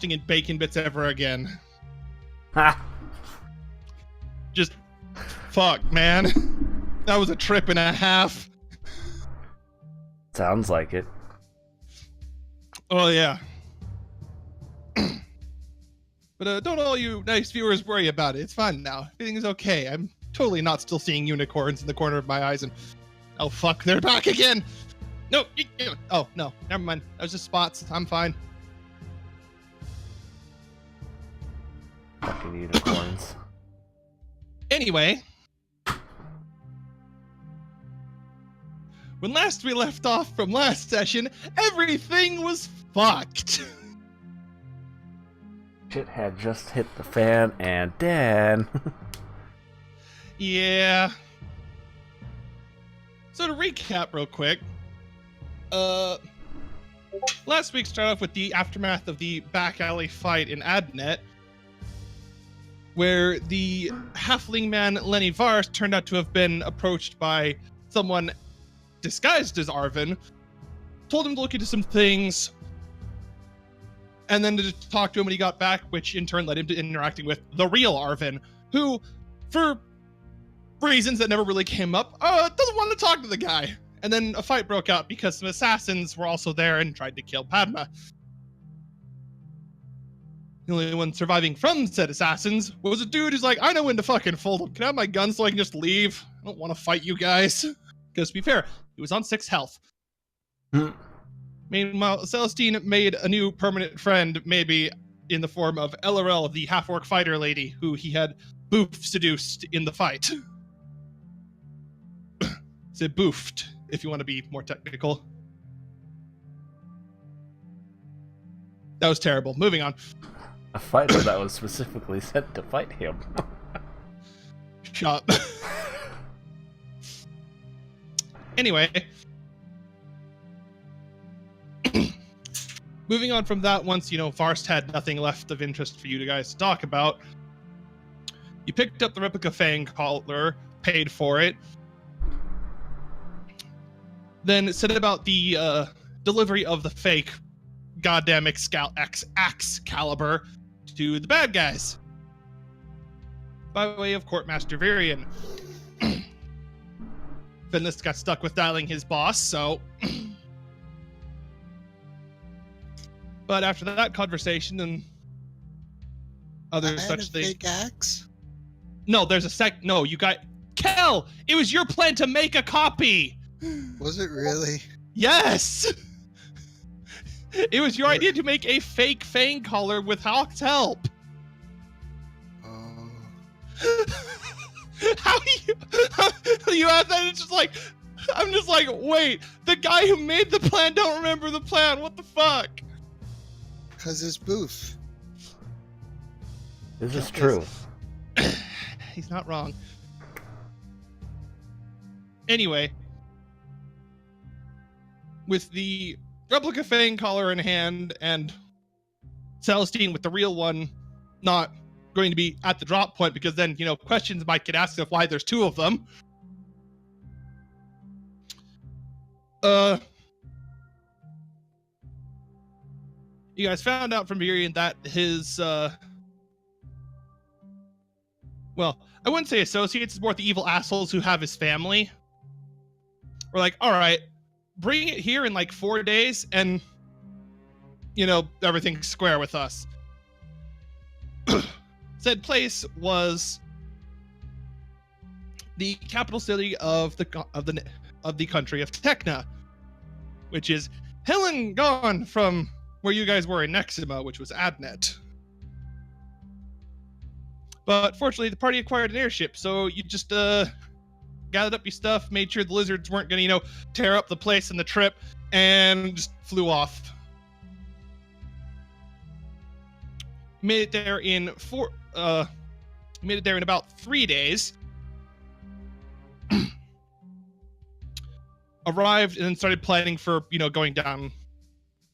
in bacon bits ever again. Ha! Just fuck, man. That was a trip and a half. Sounds like it. Oh yeah. But don't all you nice viewers worry about it. It's fine now. Everything's okay. I'm totally not still seeing unicorns in the corner of my eyes and... Oh fuck, they're back again! No, oh no, never mind. That was just spots. I'm fine. Fucking unicorns. Anyway... When last we left off from last session, everything was fucked. Shit had just hit the fan and then... Yeah. So to recap real quick, last week started off with the aftermath of the back alley fight in Adnet, where the halfling man Lenny Vars turned out to have been approached by someone disguised as Arvin, told him to look into some things, and then to talk to him when he got back, which in turn led him to interacting with the real Arvin, who, for reasons that never really came up, doesn't want to talk to the guy. And then a fight broke out because some assassins were also there and tried to kill Padma. The only one surviving from said assassins was a dude who's like, I know when to fucking fold them. Can I have my gun so I can just leave? I don't want to fight you guys. Because to be fair, he was on 6 health. Meanwhile, Celestine made a new permanent friend, maybe in the form of LRL, the half-orc fighter lady, who he had boof seduced in the fight. Say boofed, if you want to be more technical. That was terrible. Moving on. A fighter that was specifically sent to fight him. Shut up. Anyway. Moving on from that, once, Farst had nothing left of interest for you guys to talk about, you picked up the replica Fang collar, paid for it, then said about the delivery of the fake goddamn axe caliber to the bad guys by way of Courtmaster Virion. Finless got stuck with dialing his boss, so... But after that conversation and other such things... fake axe? No, there's a No, you got... Kel! It was your plan to make a copy! Was it really? Yes! It was your idea to make a fake Fang collar with Hawk's help. Oh. How you have that? It's just like... I'm just like, wait, the guy who made the plan don't remember the plan. What the fuck? Because it's boof. This is true. He's not wrong. Anyway, with the replica Fang collar in hand and Celestine with the real one not going to be at the drop point, because then, questions might get asked of why there's 2 of them. You guys found out from Virion that his, well, I wouldn't say associates, it's more the evil assholes who have his family. We're like, all right, bring it here in like 4 days and, everything's square with us. Said place was the capital city of the country of Tekna, which is hell and gone from where you guys were in Nexima, which was Adnet. But fortunately, the party acquired an airship, so you just gathered up your stuff, made sure the lizards weren't going to, tear up the place in the trip, and just flew off. Made it there in about 3 days. Arrived and then started planning for, going down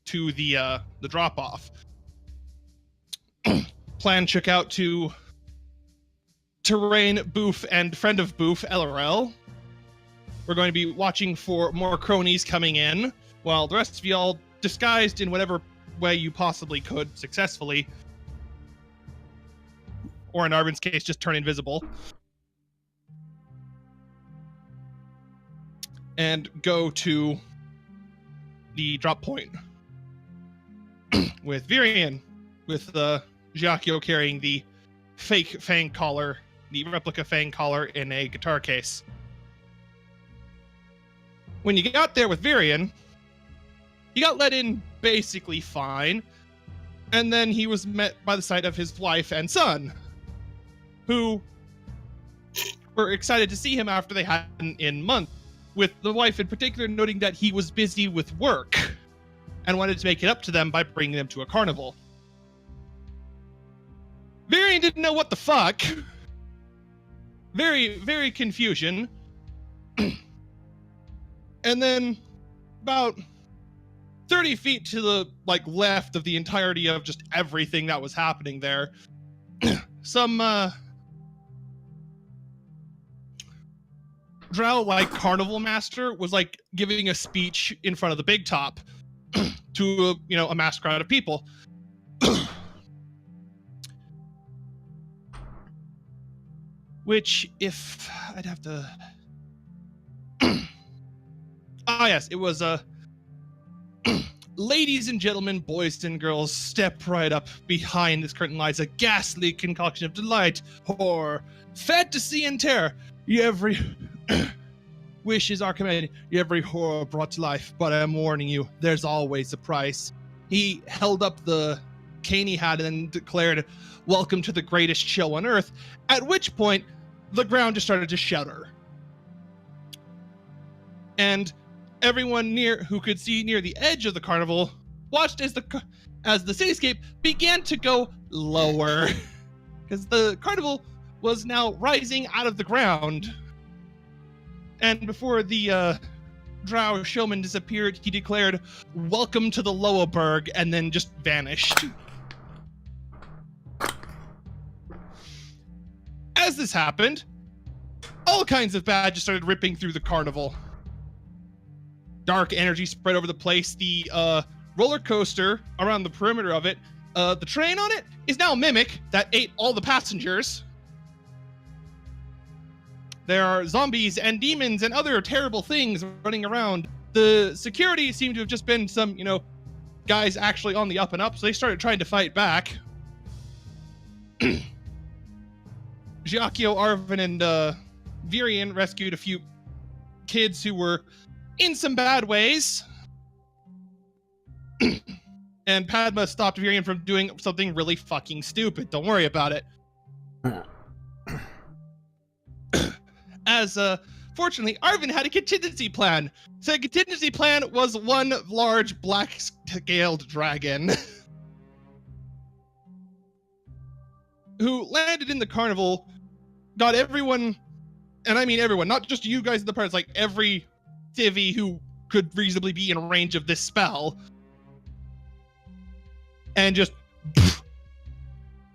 to the drop-off. Plan shook out to Terrain, Boof, and friend of Boof, LRL. We're going to be watching for more cronies coming in, while the rest of y'all, disguised in whatever way you possibly could successfully. Or in Arvin's case, just turn invisible. And go to the drop point. With Virian, with Giacchio carrying the fake fang collar, the replica fang collar in a guitar case. When you got there with Virian, he got let in basically fine, and then he was met by the sight of his wife and son, who were excited to see him after they hadn't in months, with the wife in particular noting that he was busy with work and wanted to make it up to them by bringing them to a carnival. Virian didn't know what the fuck. Very, very confusion. And then about 30 feet to the left of the entirety of just everything that was happening there, some drow carnival master was giving a speech in front of the big top to a mass crowd of people. Which, if I'd have to... yes, it was, ladies and gentlemen, boys and girls, step right up. Behind this curtain lies a ghastly concoction of delight, horror, fantasy, and terror. Every wish is our command, every horror brought to life, but I'm warning you, there's always a price. He held up the cane he had and declared, "Welcome to the greatest show on earth," at which point the ground just started to shudder. And everyone who could see near the edge of the carnival watched as the cityscape began to go lower, because the carnival was now rising out of the ground. And before the drow showman disappeared, he declared, "Welcome to the Lowerberg," and then just vanished. As this happened, all kinds of badges started ripping through the carnival. Dark energy spread over the place. The roller coaster around the perimeter of it, the train on it is now a mimic that ate all the passengers. There are zombies and demons and other terrible things running around. The security seemed to have just been some, guys actually on the up and up, so they started trying to fight back. Giacchio, Arvin, and Virian rescued a few kids who were in some bad ways. And Padma stopped Virian from doing something really fucking stupid. Don't worry about it. As, fortunately, Arvin had a contingency plan. So the contingency plan was one large black-scaled dragon who landed in the carnival, got everyone, and I mean everyone, not just you guys in the parts, every civvy who could reasonably be in range of this spell, and just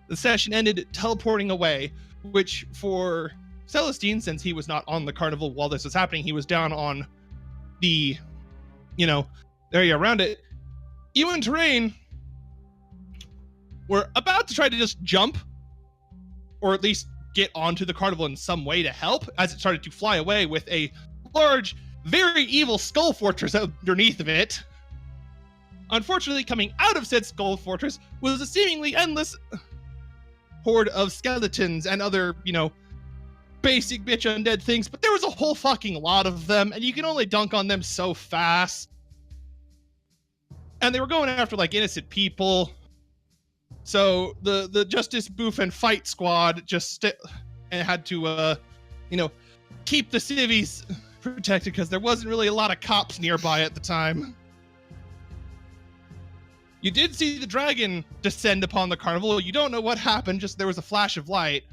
the session ended teleporting away, which for Celestine, since he was not on the carnival while this was happening, he was down on the, area around it. You and Terrain were about to try to just jump, or at least get onto the carnival in some way to help, as it started to fly away with a large, very evil skull fortress underneath of it. Unfortunately, coming out of said skull fortress was a seemingly endless horde of skeletons and other, basic bitch undead things, but there was a whole fucking lot of them, and you can only dunk on them so fast. And they were going after innocent people. So the Justice Boof and Fight Squad just had to keep the civvies protected, because there wasn't really a lot of cops nearby at the time. You did see the dragon descend upon the carnival. You don't know what happened, just there was a flash of light.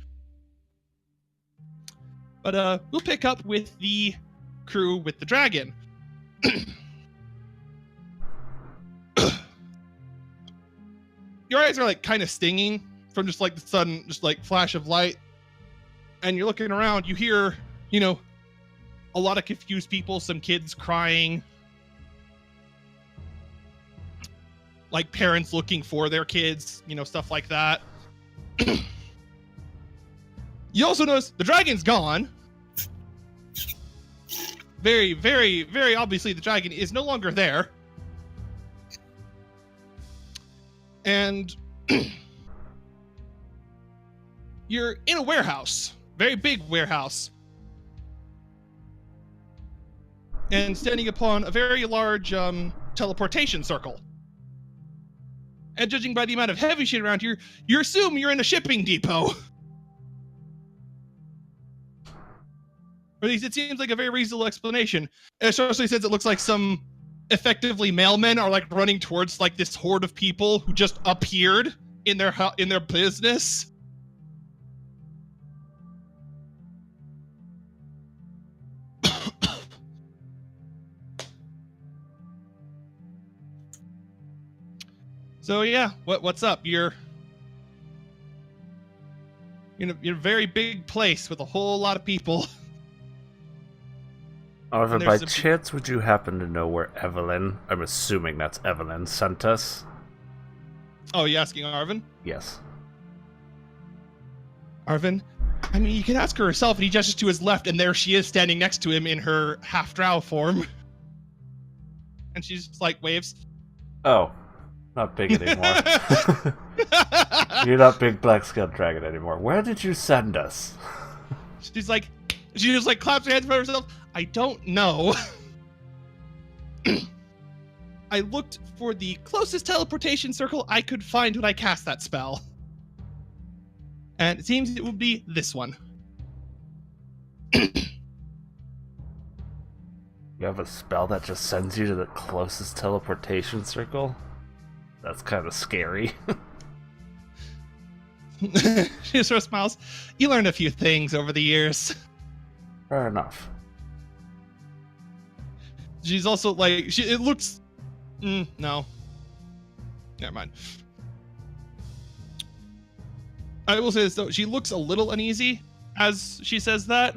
But we'll pick up with the crew with the dragon. Your eyes are kind of stinging from just the sudden flash of light. And you're looking around, you hear, a lot of confused people, some kids crying. like parents looking for their kids, stuff like that. You also notice the dragon's gone. Very, very, very obviously the dragon is no longer there. And you're in a warehouse, very big warehouse. And standing upon a very large teleportation circle. And judging by the amount of heavy shit around here, you assume you're in a shipping depot. Or at least it seems like a very reasonable explanation. Especially since it looks like some effectively mailmen are like running towards like this horde of people who just appeared in their business. So yeah, what's up? You're in a very big place with a whole lot of people. However, by chance, would you happen to know where Evelyn, I'm assuming that's Evelyn, sent us? Oh, you asking Arvin? Yes. Arvin? I mean, you can ask her herself, and he gestures to his left, and there she is standing next to him in her half-drow form. And she's just like, waves. Oh. Not big anymore. You're not big black-scaled dragon anymore. Where did you send us? She just like claps her hands for herself. I don't know. I looked for the closest teleportation circle I could find when I cast that spell. And it seems it would be this one. You have a spell that just sends you to the closest teleportation circle? That's kind of scary. She just sort of smiles. You learn a few things over the years. Fair enough. She's also like, it looks... no. Never mind. I will say this though, she looks a little uneasy as she says that.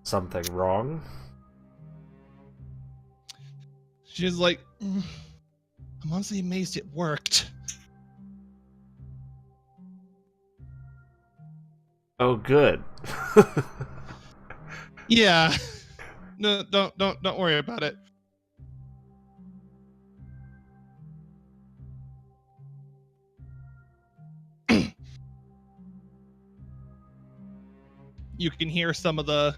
Something wrong? She's like, I'm honestly amazed it worked. Oh, good. Yeah. No, don't worry about it. You can hear some of the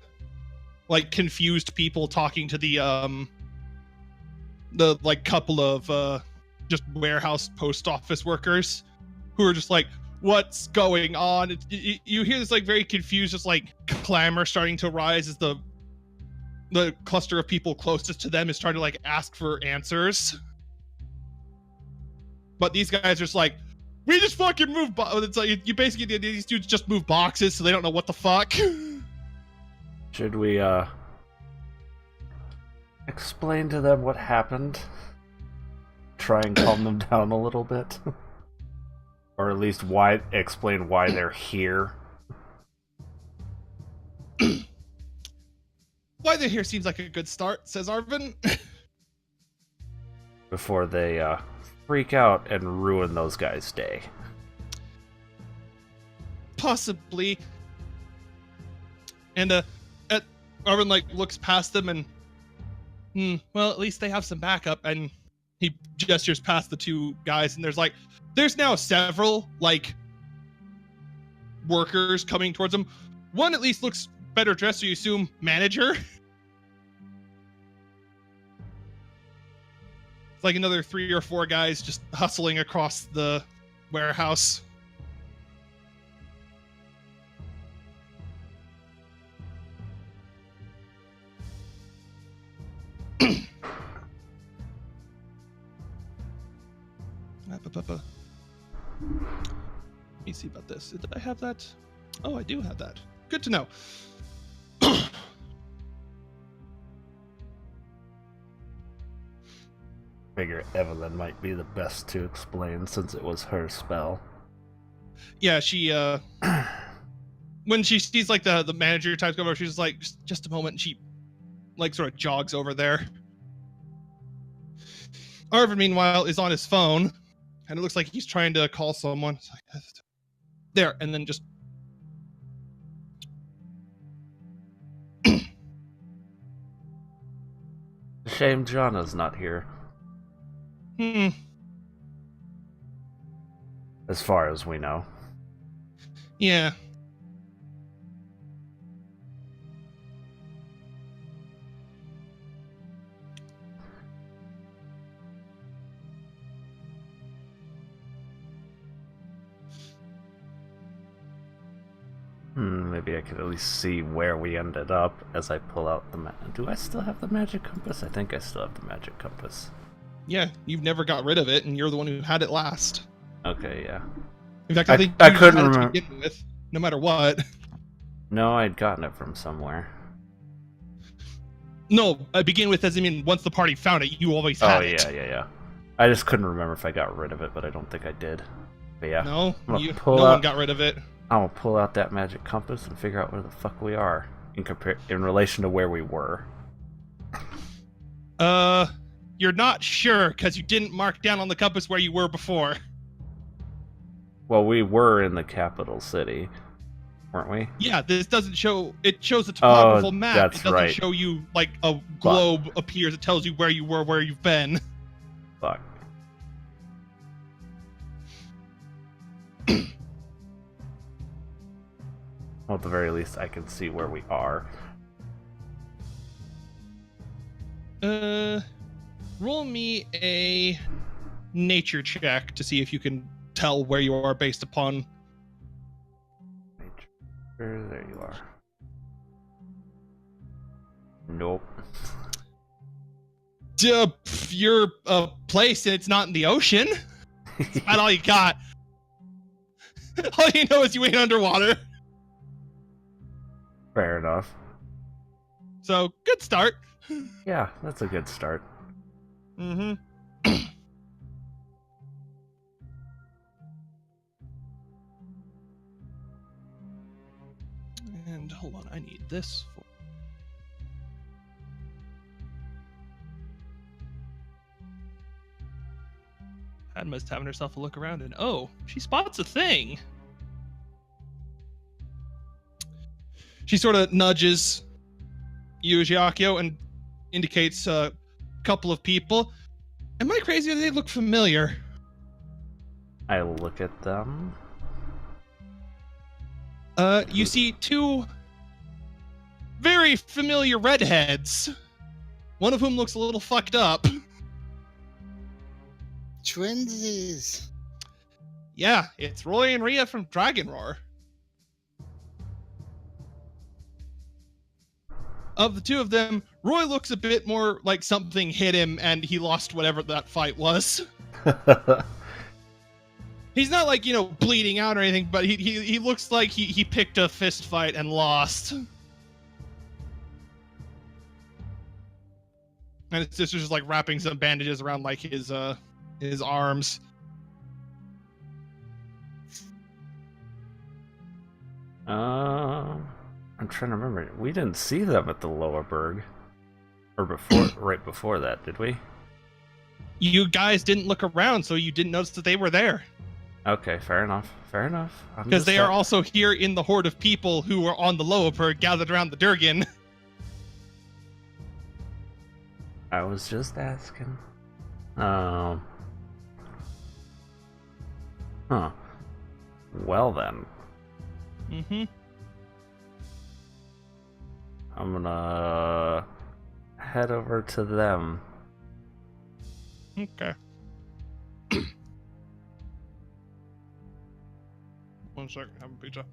like confused people talking to the like couple of just warehouse post office workers who are just like, what's going on? You hear this like very confused, just like clamor starting to rise as the cluster of people closest to them is trying to like ask for answers. But these guys are just like, we just fucking move. It's like you basically these dudes just move boxes, so they don't know what the fuck. Should we explain to them what happened? Try and calm them down a little bit, or at least explain why they're here. Why they're here seems like a good start, says Arvin. Before they freak out and ruin those guys' day. Possibly. And Arvin like looks past them and well, at least they have some backup, and he gestures past the two guys, and there's now several like workers coming towards them. One at least looks better dressed, so you assume manager. It's like another 3 or 4 guys just hustling across the warehouse. Let me see about this. Did I have that? Oh, I do have that. Good to know. Figure Evelyn might be the best to explain since it was her spell. Yeah, she when she sees like the manager type come over, she's like, just a moment, and she like sort of jogs over there. Arvin, meanwhile, is on his phone, and it looks like he's trying to call someone. It's like, there, and then just Shame Jana's not here. As far as we know. Yeah. Maybe I could at least see where we ended up as I pull out the Do I still have the magic compass? I think I still have the magic compass. Yeah, you've never got rid of it, and you're the one who had it last. Okay, yeah. In fact, I think I you couldn't had it to remember. begin with, no matter what. No, I'd gotten it from somewhere. No, begin with as I mean, once the party found it, you always Oh, had it. yeah. I just couldn't remember if I got rid of it, but I don't think I did. But yeah. No, no no one got rid of it. I'm gonna pull out that magic compass and figure out where the fuck we are in relation to where we were. You're not sure because you didn't mark down on the compass where you were before. Well, we were in the capital city, weren't we? Yeah, this doesn't show. It shows a topographical map. That's it doesn't right. show you like a globe appears. It tells you where you were, where you've been. Fuck. Well, at the very least, I can see where we are. Roll me a nature check to see if you can tell where you are based upon. There you are. Nope. You're a place and it's not in the ocean. That's about all you got. All you know is you ain't underwater. Fair enough. So, good start. Yeah, that's a good start. Mm-hmm. And hold on, I need this. Padma's having herself a look around and oh, she spots a thing. She sort of nudges you, Giacchio, and indicates a couple of people. Am I crazy or do they look familiar? I look at them. You see two very familiar redheads. One of whom looks a little fucked up. Twinsies. Yeah, it's Roy and Rhea from Dragon Roar. Of the two of them, Roy looks a bit more like something hit him and he lost whatever that fight was. He's not like, bleeding out or anything, but he looks like he picked a fist fight and lost. And his sister's just like wrapping some bandages around like his arms. I'm trying to remember. We didn't see them at the Lower Berg. Or before, right before that, did we? You guys didn't look around, so you didn't notice that they were there. Okay, fair enough. Fair enough. Because they are also here in the horde of people who were on the Lower Berg gathered around the Durgan. I was just asking. Huh. Well then. Mm-hmm. I'm gonna head over to them. Okay. One second, have a pizza.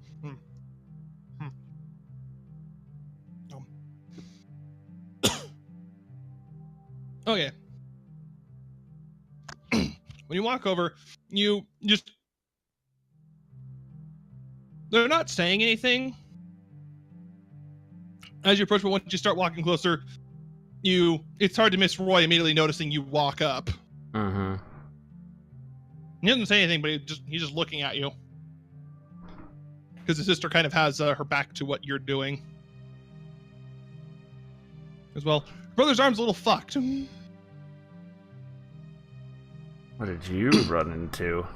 Okay. When you walk over, you just... They're not saying anything. As you approach, but once you start walking closer, it's hard to miss Roy immediately noticing you walk up. Mm-hmm. He doesn't say anything, but he's just looking at you. because the sister kind of has her back to what you're doing as well. Brother's arm's a little fucked. What did you run into?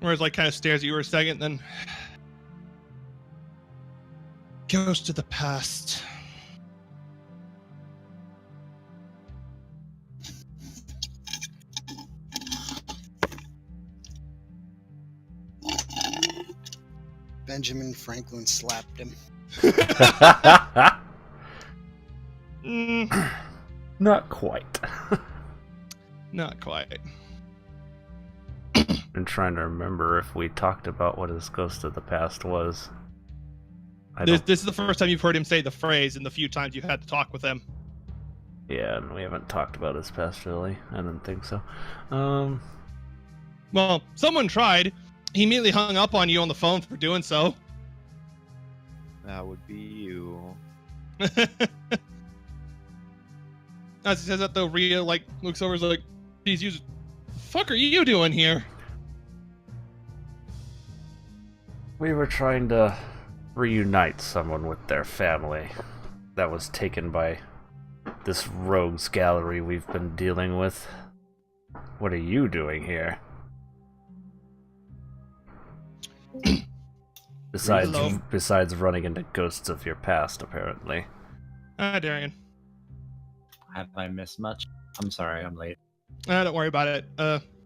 Whereas, like, kind of stares at you for a second, then goes to the past. Benjamin Franklin slapped him. Not quite. Not quite. I'm trying to remember if we talked about what his ghost of the past was. This is the first time you've heard him say the phrase, and the few times you've had to talk with him. Yeah, and we haven't talked about his past, really. I didn't think so. Well, someone tried. He immediately hung up on you on the phone for doing so. That would be you. As he says that, though, Rhea, like, looks over and is like, "These you, fuck are you doing here?" We were trying to reunite someone with their family that was taken by this rogues gallery we've been dealing with. What are you doing here? Besides running into ghosts of your past, apparently. Darian. Have I missed much? I'm sorry, I'm late. Don't worry about it.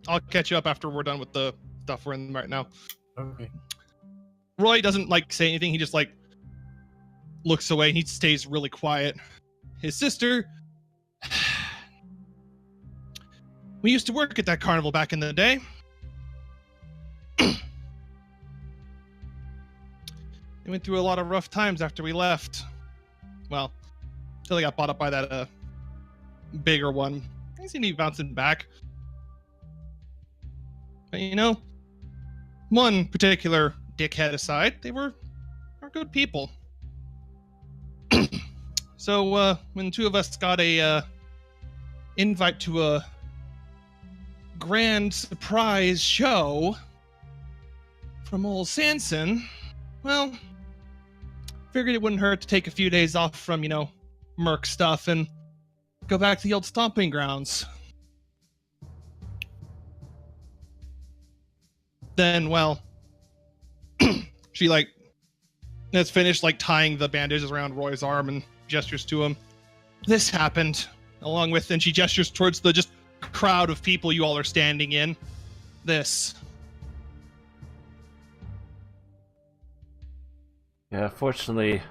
I'll catch you up after we're done with the stuff we're in right now. Okay. Roy doesn't, like, say anything. He just, like, looks away and he stays really quiet. His sister... We used to work at that carnival back in the day. We went through a lot of rough times after we left. Well, until they got bought up by that bigger one. They seem to be bouncing back. But you know, one particular dickhead aside, they were good people. So when two of us got a invite to a grand surprise show from old Sanson, well, figured it wouldn't hurt to take a few days off from, you know, Merc stuff and go back to the old stomping grounds. Then, well, she, like, has finished, like, tying the bandages around Roy's arm and gestures to him. This happened, along with, and she gestures towards the just crowd of people you all are standing in. This. Yeah, fortunately,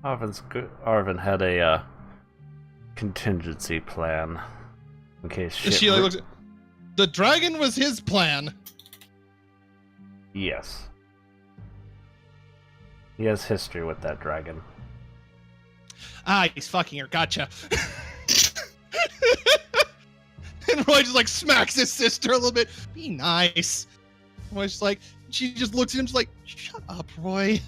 Arvin had a contingency plan in case shit. She like, looks. The dragon was his plan. Yes. He has history with that dragon. Ah, he's fucking her. Gotcha. And Roy just, like, smacks his sister a little bit. Be nice. Roy's just like, she just looks at him, just like, shut up, Roy.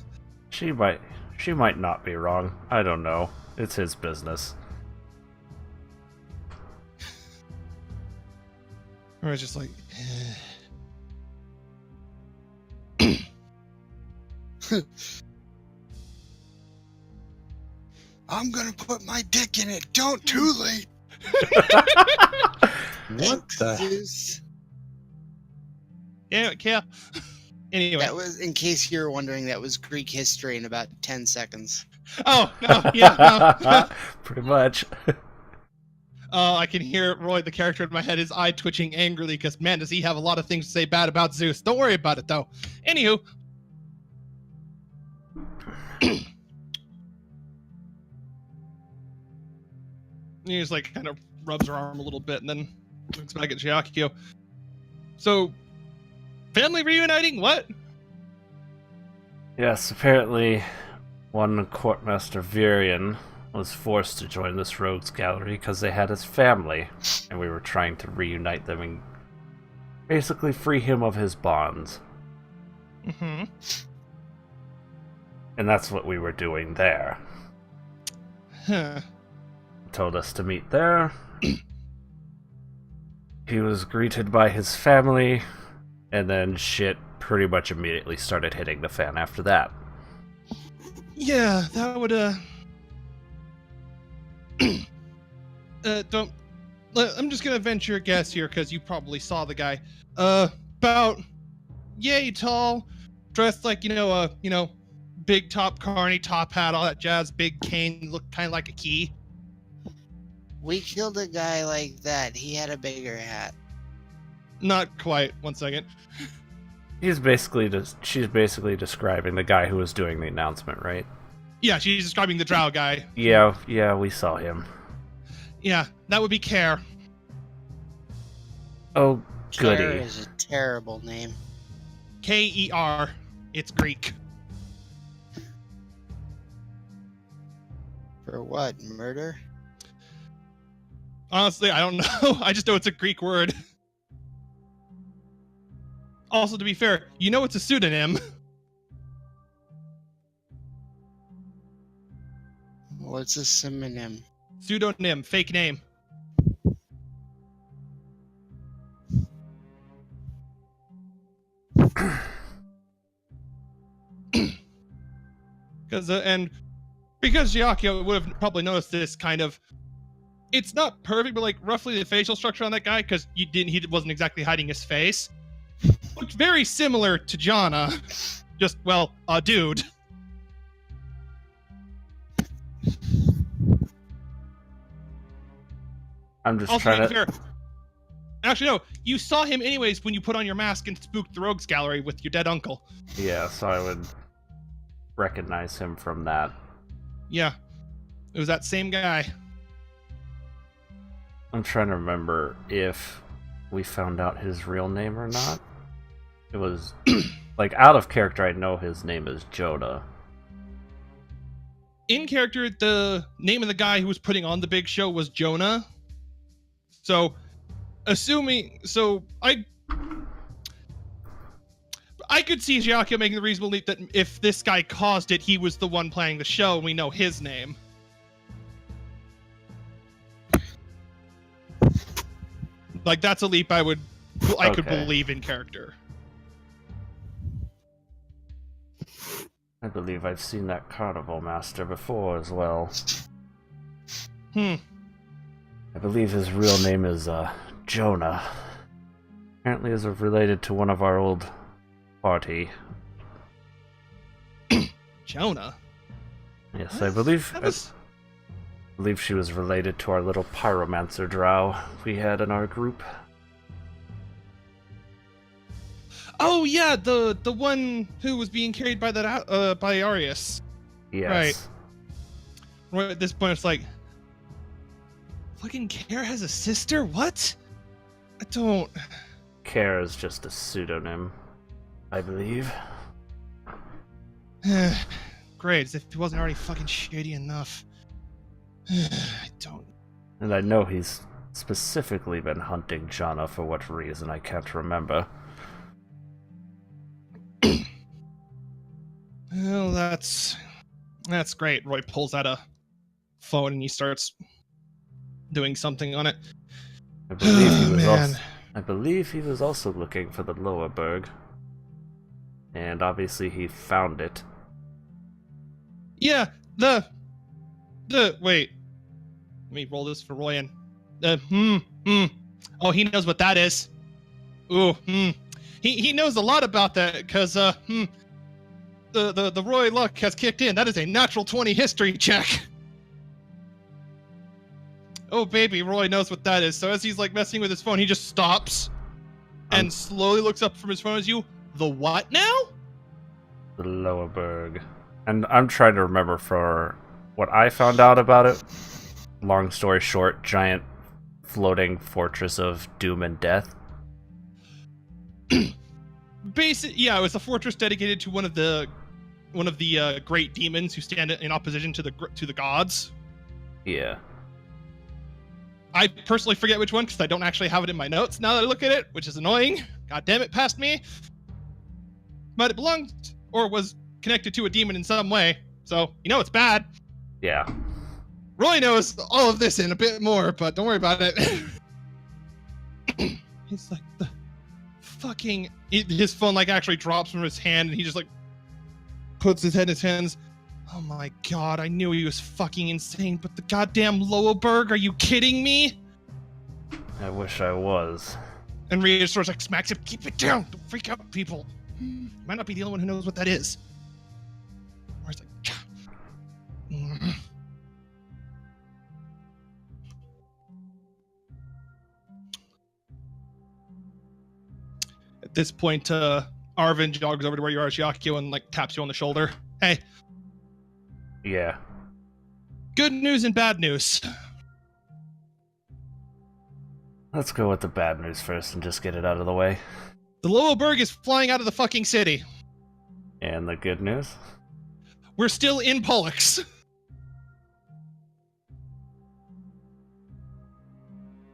She might not be wrong. I don't know. It's his business. Roy's just like, I'm gonna put my dick in it. Don't too late. What the? Zeus. yeah. Anyway. That was, in case you're wondering, that was Greek history in about 10 seconds. Oh, no, yeah, no. Pretty much. Oh, I can hear Roy, the character in my head, his eye twitching angrily because, man, does he have a lot of things to say bad about Zeus. Don't worry about it, though. Anywho. He just, like, kind of rubs her arm a little bit and then looks back at Chiakio. So, family reuniting? What? Yes, apparently one Courtmaster Virion was forced to join this rogues gallery because they had his family, and we were trying to reunite them and basically free him of his bonds. Mm-hmm. And that's what we were doing there. Huh. Told us to meet there. He was greeted by his family, and then shit pretty much immediately started hitting the fan after that. Yeah, that would, don't... I'm just gonna venture a guess here, because you probably saw the guy. About yay tall, dressed like, big top carny, top hat, all that jazz, big cane, looked kind of like a key. We killed a guy like that. He had a bigger hat. Not quite. 1 second. She's basically describing the guy who was doing the announcement, right? Yeah, she's describing the drow guy. Yeah, we saw him. Yeah, that would be Care. Oh, goody. Care is a terrible name. K-E-R. It's Greek. For what? Murder? Honestly, I don't know. I just know it's a Greek word. Also, to be fair, it's a pseudonym. What's a synonym? Pseudonym, fake name. Because Giacchio would have probably noticed this kind of, it's not perfect, but like roughly the facial structure on that guy, because he wasn't exactly hiding his face, looked very similar to Jana. Just, well, a dude. I'm just Also, trying to to... be fair, actually, no, you saw him anyways when you put on your mask and spooked the Rogues Gallery with your dead uncle. Yeah, so I would recognize him from that. Yeah, it was that same guy. I'm trying to remember if we found out his real name or not. It was, like, out of character, I know his name is Jonah. In character, the name of the guy who was putting on the big show was Jonah. So, I could see Giacchio making the reasonable leap that if this guy caused it, he was the one playing the show, and we know his name. Like, that's a leap I could believe in character. I believe I've seen that carnival master before as well. I believe his real name is, Jonah. Apparently is related to one of our old party. Jonah? Yes, I believe she was related to our little pyromancer drow we had in our group. Oh yeah, the one who was being carried by that by Arius. Yes. Right at this point, it's like, fucking Care has a sister? What? I don't. Care is just a pseudonym, I believe. Great, as if he wasn't already fucking shady enough. I don't. And I know he's specifically been hunting Jana for what reason, I can't remember. Well, that's great. Roy pulls out a phone and he starts doing something on it. I believe he was also looking for the Lower Berg. And obviously he found it. Yeah, wait. Let me roll this for Royan. Oh, he knows what that is. Ooh, He knows a lot about that, because, the Roy luck has kicked in. That is a natural 20 history check. Oh, baby, Roy knows what that is. So as he's, like, messing with his phone, he just stops and slowly looks up from his phone as you. The what now? The Lower Berg. And I'm trying to remember for what I found out about it. Long story short, giant floating fortress of doom and death. Yeah, it was a fortress dedicated to one of the great demons who stand in opposition to the gods. Yeah. I personally forget which one because I don't actually have it in my notes now that I look at it, which is annoying. God damn it, past me. But it belonged or was connected to a demon in some way, so it's bad. Yeah. Roy knows all of this and a bit more, but don't worry about it. He's like, the fucking... His phone, like, actually drops from his hand, and he just, like, puts his head in his hands. Oh my god, I knew he was fucking insane, but the goddamn Lowenberg, are you kidding me? I wish I was. And Rhea sort of like smacks him, keep it down, don't freak out people. You might not be the only one who knows what that is. Or it's like... At this point, Arvin jogs over to where you are, Shiakio, and like taps you on the shoulder. Hey. Yeah. Good news and bad news. Let's go with the bad news first and just get it out of the way. The Lowenberg is flying out of the fucking city. And the good news? We're still in Pollux.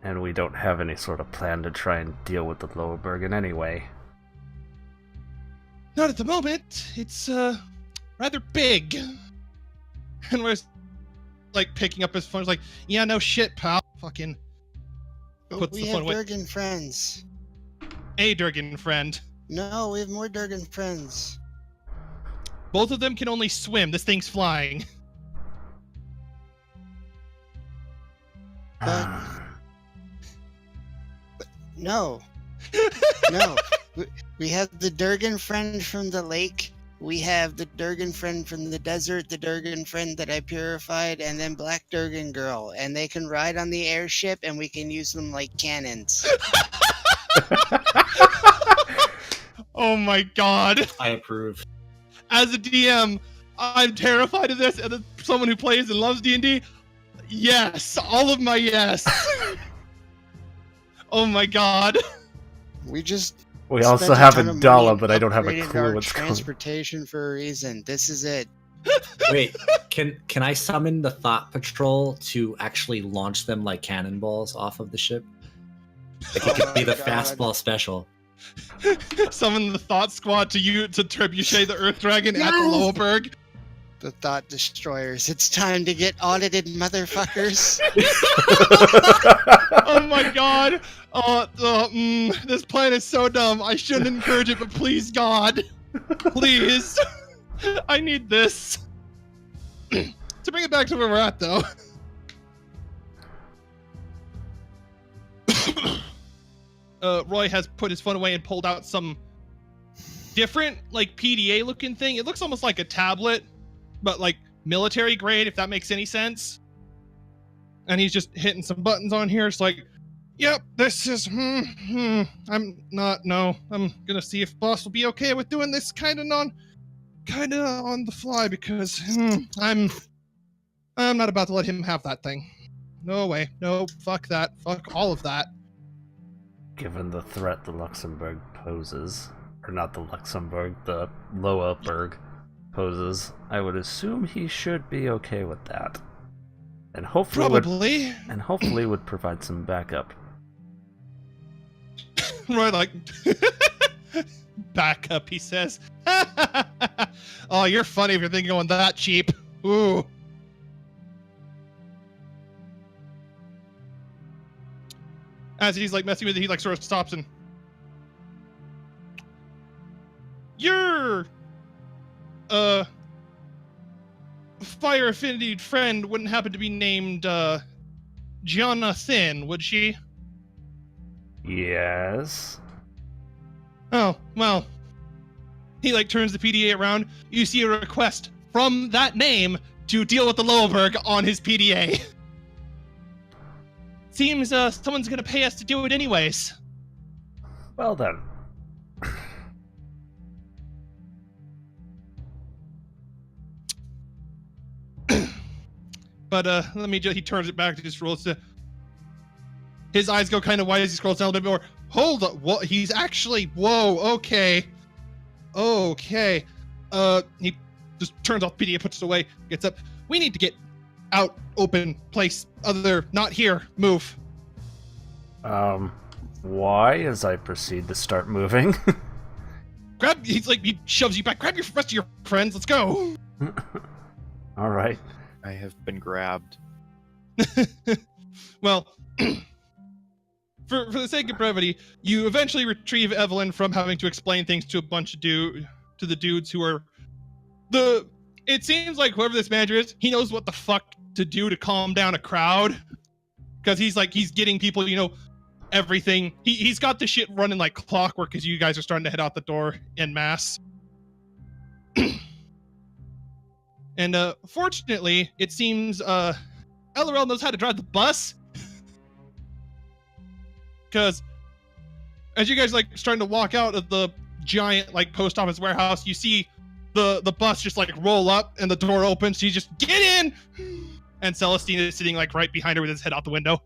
And we don't have any sort of plan to try and deal with the Lowenberg in any way. Not at the moment. It's, rather big. And we're, like, picking up his phone. It's like, yeah, no shit, pal. Fucking puts we the have phone away. Durgan friends. A Durgan friend. No, we have more Durgan friends. Both of them can only swim. This thing's flying. But... No. No. We have the Durgan friend from the lake. We have the Durgan friend from the desert, the Durgan friend that I purified, and then Black Durgan Girl. And they can ride on the airship, and we can use them like cannons. Oh my god. I approve. As a DM, I'm terrified of this, and as someone who plays and loves D&D, yes, all of my yes. Oh my god. We just... We also spent have ton a of dollar, money but I don't have a upgrading clue our what's going on. transportation for a reason. This is it. Wait, can I summon the Thought Patrol to actually launch them like cannonballs off of the ship? Like it could be the God. fastball special. Summon the Thought Squad to you to trebuchet the Earth Dragon at the Lowenberg. The Thought Destroyers. It's time to get audited, motherfuckers. Oh my god. This plan is so dumb. I shouldn't encourage it, but please, God. Please. I need this. To bring it back to where we're at, though. Roy has put his phone away and pulled out some different, like, PDA looking thing. It looks almost like a tablet, but like military grade, if that makes any sense. And he's just hitting some buttons on here. It's like, yep, this is, I'm gonna see if boss will be okay with doing this kind of on the fly, because I'm not about to let him have that thing. No way. No, fuck that. Fuck all of that. Given the threat the Luxembourg poses, or not the Luxembourg, the Lowenberg poses, I would assume he should be okay with that. And hopefully would provide some backup. Right, like backup, he says. Oh, you're funny if you're thinking going that cheap. Ooh. As he's like messing with it, he like sort of stops and your fire affinity friend wouldn't happen to be named Jonathan, would she? Yes. Oh, well. He like turns the PDA around. You see a request from that name to deal with the Lowenberg on his PDA. Seems someone's gonna pay us to do it anyways. Well then. But let me just, he turns it back to just rolls to, his eyes go kind of wide as he scrolls down a little bit more. Hold up, what? He's actually, whoa, okay. Okay. He just turns off PDA, puts it away, gets up. We need to get out, open, place, other, not here, move. Why? As I proceed to start moving. He's like, he shoves you back, grab your rest of your friends, let's go. Alright. I have been grabbed. Well, for the sake of brevity, you eventually retrieve Evelyn from having to explain things to a bunch of to the dudes who are it seems like whoever this manager is, he knows what the fuck to do to calm down a crowd. Because he's getting people, everything. He's got the shit running like clockwork as you guys are starting to head out the door en masse. And fortunately, it seems LRL knows how to drive the bus. Because as you guys like starting to walk out of the giant like post office warehouse, you see the bus just like roll up and the door opens. So you just get in, and Celestine is sitting like right behind her with his head out the window.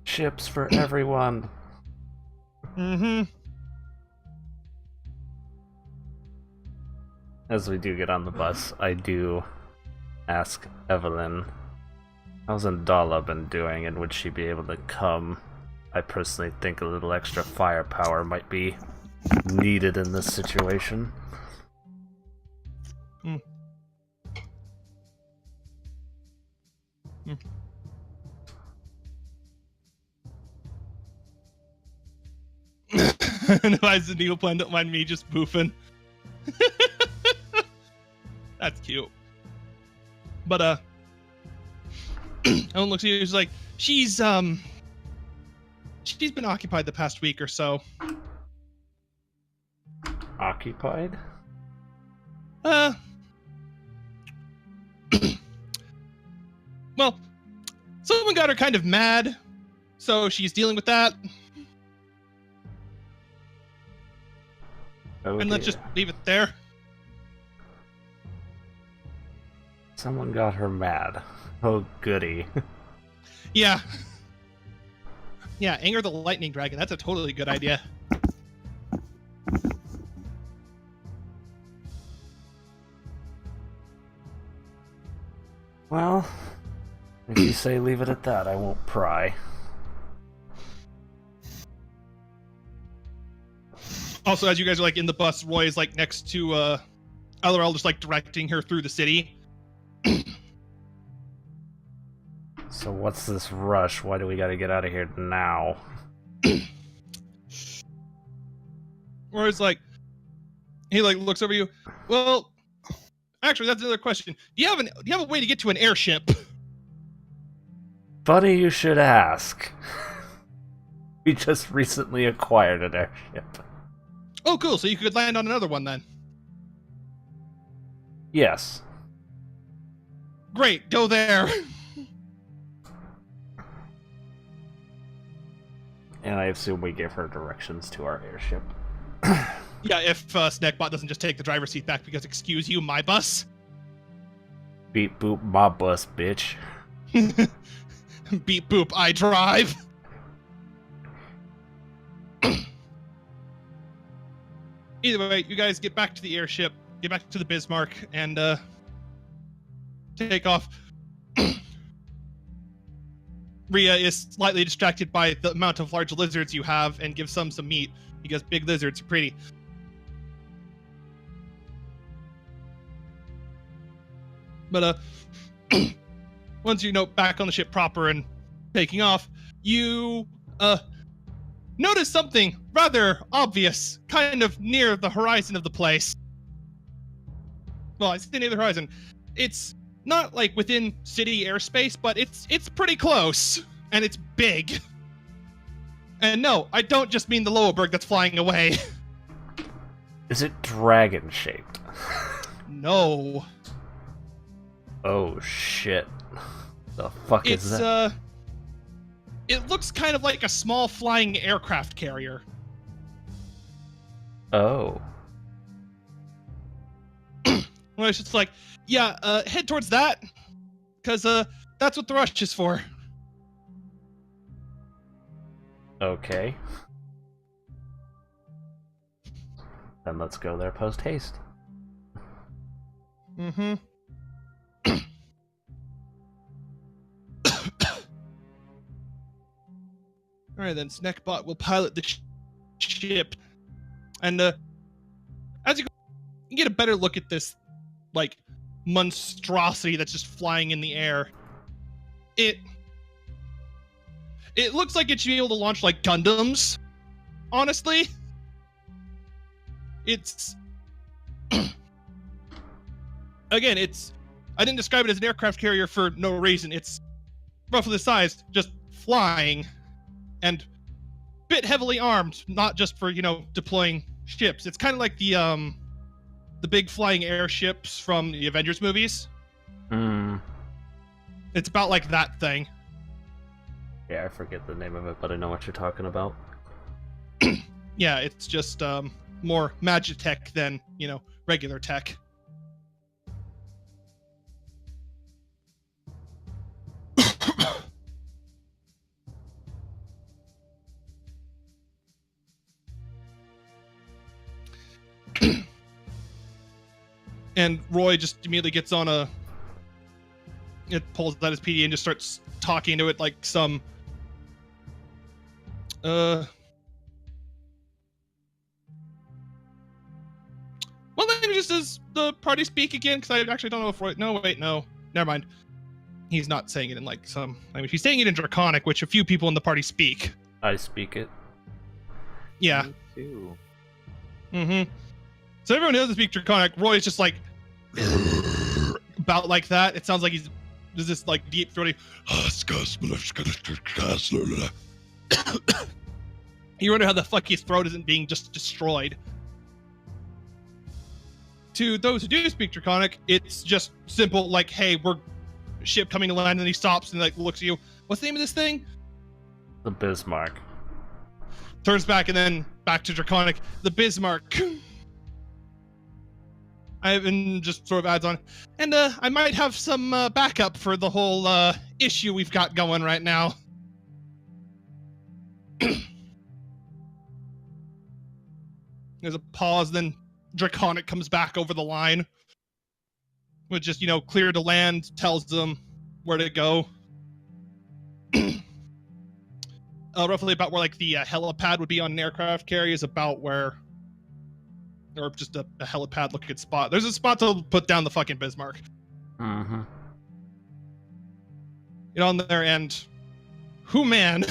Chips for everyone. Mm-hmm. As we do get on the bus, I do ask Evelyn, how's Ndala been doing, and would she be able to come? I personally think a little extra firepower might be needed in this situation. Mm. Mm. And if I was the needle plan, don't mind me just boofing. That's cute. But Ellen looks at you, he's like, she's been occupied the past week or so. Occupied? Well, someone got her kind of mad, so she's dealing with that. Oh, and let's dear. just leave it there. Someone got her mad. Oh, goody. Yeah. Yeah, anger the lightning dragon. That's a totally good idea. Well, if you say leave it at that, I won't pry. Also, as you guys are like in the bus, Roy is like next to LRL, just like directing her through the city. So what's this rush? Why do we gotta get out of here now? Roy's like, he like looks over you. Well, actually, that's another question. Do you have a way to get to an airship? Funny you should ask. We just recently acquired an airship. Oh, cool. So you could land on another one then. Yes. Great. Go there. And I assume we give her directions to our airship. Yeah, if Snackbot doesn't just take the driver's seat back because, excuse you, my bus. Beep boop my bus, bitch. Beep boop, I drive. Either way, you guys get back to the airship, get back to the Bismarck, and take off. Rhea is slightly distracted by the amount of large lizards you have and gives some meat, because big lizards are pretty. But once you back on the ship proper and taking off, you notice something rather obvious, kind of near the horizon of the place. Well, I say near the horizon. It's not like within city airspace, but it's pretty close, and it's big. And no, I don't just mean the Lowerberg that's flying away. Is it dragon shaped? No. Oh shit. The fuck is that? It looks kind of like a small flying aircraft carrier. Oh. Well, it's just like, yeah, head towards that, because that's what the rush is for. Okay. Then let's go there post haste. Mm-hmm. All right, then Snackbot will pilot the ship, and as you go, you get a better look at this, like, monstrosity that's just flying in the air. It looks like it should be able to launch like Gundams. Honestly, it's again, it's I didn't describe it as an aircraft carrier for no reason. It's roughly the size, just flying, and bit heavily armed, not just for deploying ships. It's kind of like the big flying airships from the Avengers movies. It's about like that thing. Yeah, I forget the name of it, but I know what you're talking about. Yeah, it's just more magitech than regular tech. And Roy just immediately gets on it pulls out his PD and just starts talking to it like some well, then just as the party speak again, because I actually don't know if Roy... No, wait, no. Never mind. He's not saying it in like some language. He's saying it in Draconic, which a few people in the party speak. I speak it. Yeah. Me too. Mm-hmm. So everyone who doesn't speak Draconic, Roy's just like about like that. It sounds like there's this like deep throaty. You wonder how the fuck his throat isn't being just destroyed. To those who do speak Draconic, it's just simple like, hey, we're ship coming to land, and then he stops and like looks at you. What's the name of this thing? The Bismarck. Turns back and then back to Draconic. The Bismarck. Ivan just sort of adds on, and I might have some backup for the whole issue we've got going right now. There's a pause, then Draconic comes back over the line. With just, clear to land, tells them where to go. Roughly about where, like, the helipad would be on an aircraft carrier is about where... Or just a helipad-looking spot. There's a spot to put down the fucking Bismarck. Mm-hmm. Get on there and... Whew, man.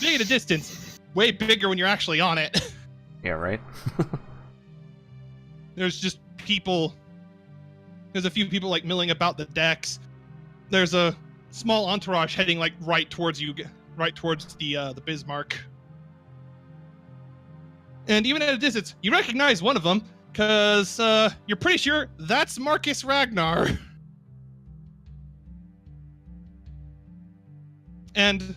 Big at a distance. Way bigger when you're actually on it. Yeah, right? There's just people... There's a few people, like, milling about the decks. There's a small entourage heading, like, right towards you. Right towards the Bismarck. And even at a distance, you recognize one of them, because you're pretty sure that's Marcus Ragnar. And,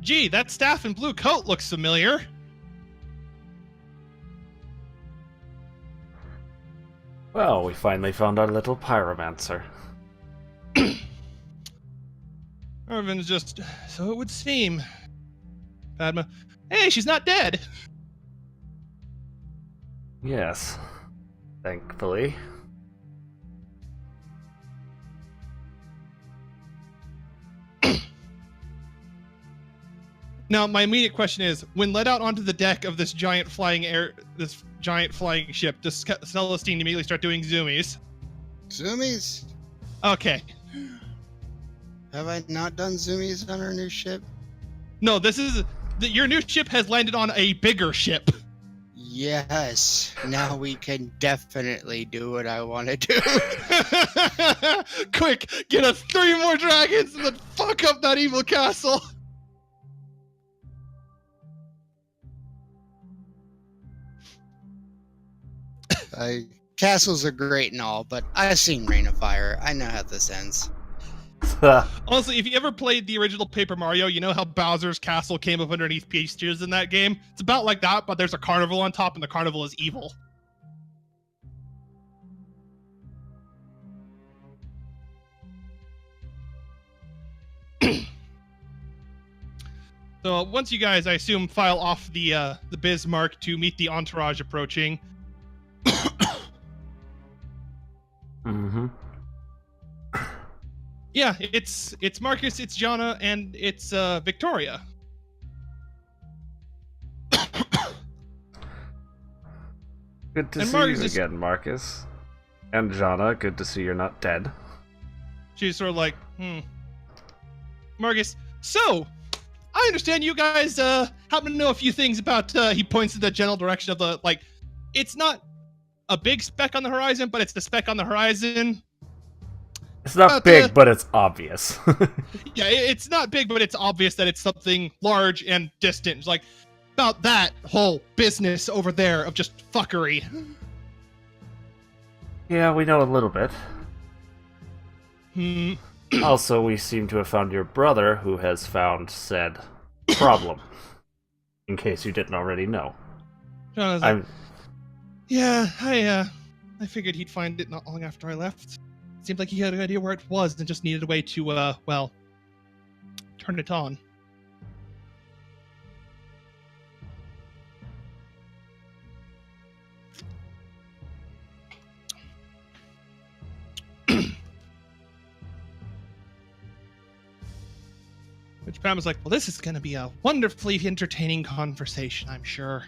gee, that staff and blue coat looks familiar. Well, we finally found our little pyromancer. Irvin's just, so it would seem. Padma, hey, she's not dead. Yes. Thankfully. Now, my immediate question is, when led out onto the deck of this giant flying ship, does Celestine immediately start doing zoomies? Zoomies? Okay. Have I not done zoomies on our new ship? No, your new ship has landed on a bigger ship. Yes. Now we can definitely do what I want to do. Quick, get us 3 more dragons and then fuck up that evil castle. Castles are great and all, but I've seen Reign of Fire. I know how this ends. Honestly, if you ever played the original Paper Mario, you know how Bowser's castle came up underneath Peach Tears in that game? It's about like that, but there's a carnival on top, and the carnival is evil. So once you guys, I assume, file off the Bismarck to meet the entourage approaching. Mm-hmm. Yeah, it's Marcus, it's Jana, and it's Victoria. Good to And see Marcus you is- again, Marcus. And Jana, good to see you're not dead. She's sort of like, Marcus, so I understand you guys happen to know a few things about. He points in the general direction of the it's not a big speck on the horizon, but it's the speck on the horizon. It's not big, but it's obvious. Yeah, it's not big, but it's obvious that it's something large and distant. It's like about that whole business over there of just fuckery. Yeah, we know a little bit. Hmm. Also, we seem to have found your brother, who has found said problem. In case you didn't already know. John was like, yeah, I figured he'd find it not long after I left. Seemed like he had an idea where it was and just needed a way to, turn it on. Which Pam was like, well, this is going to be a wonderfully entertaining conversation, I'm sure.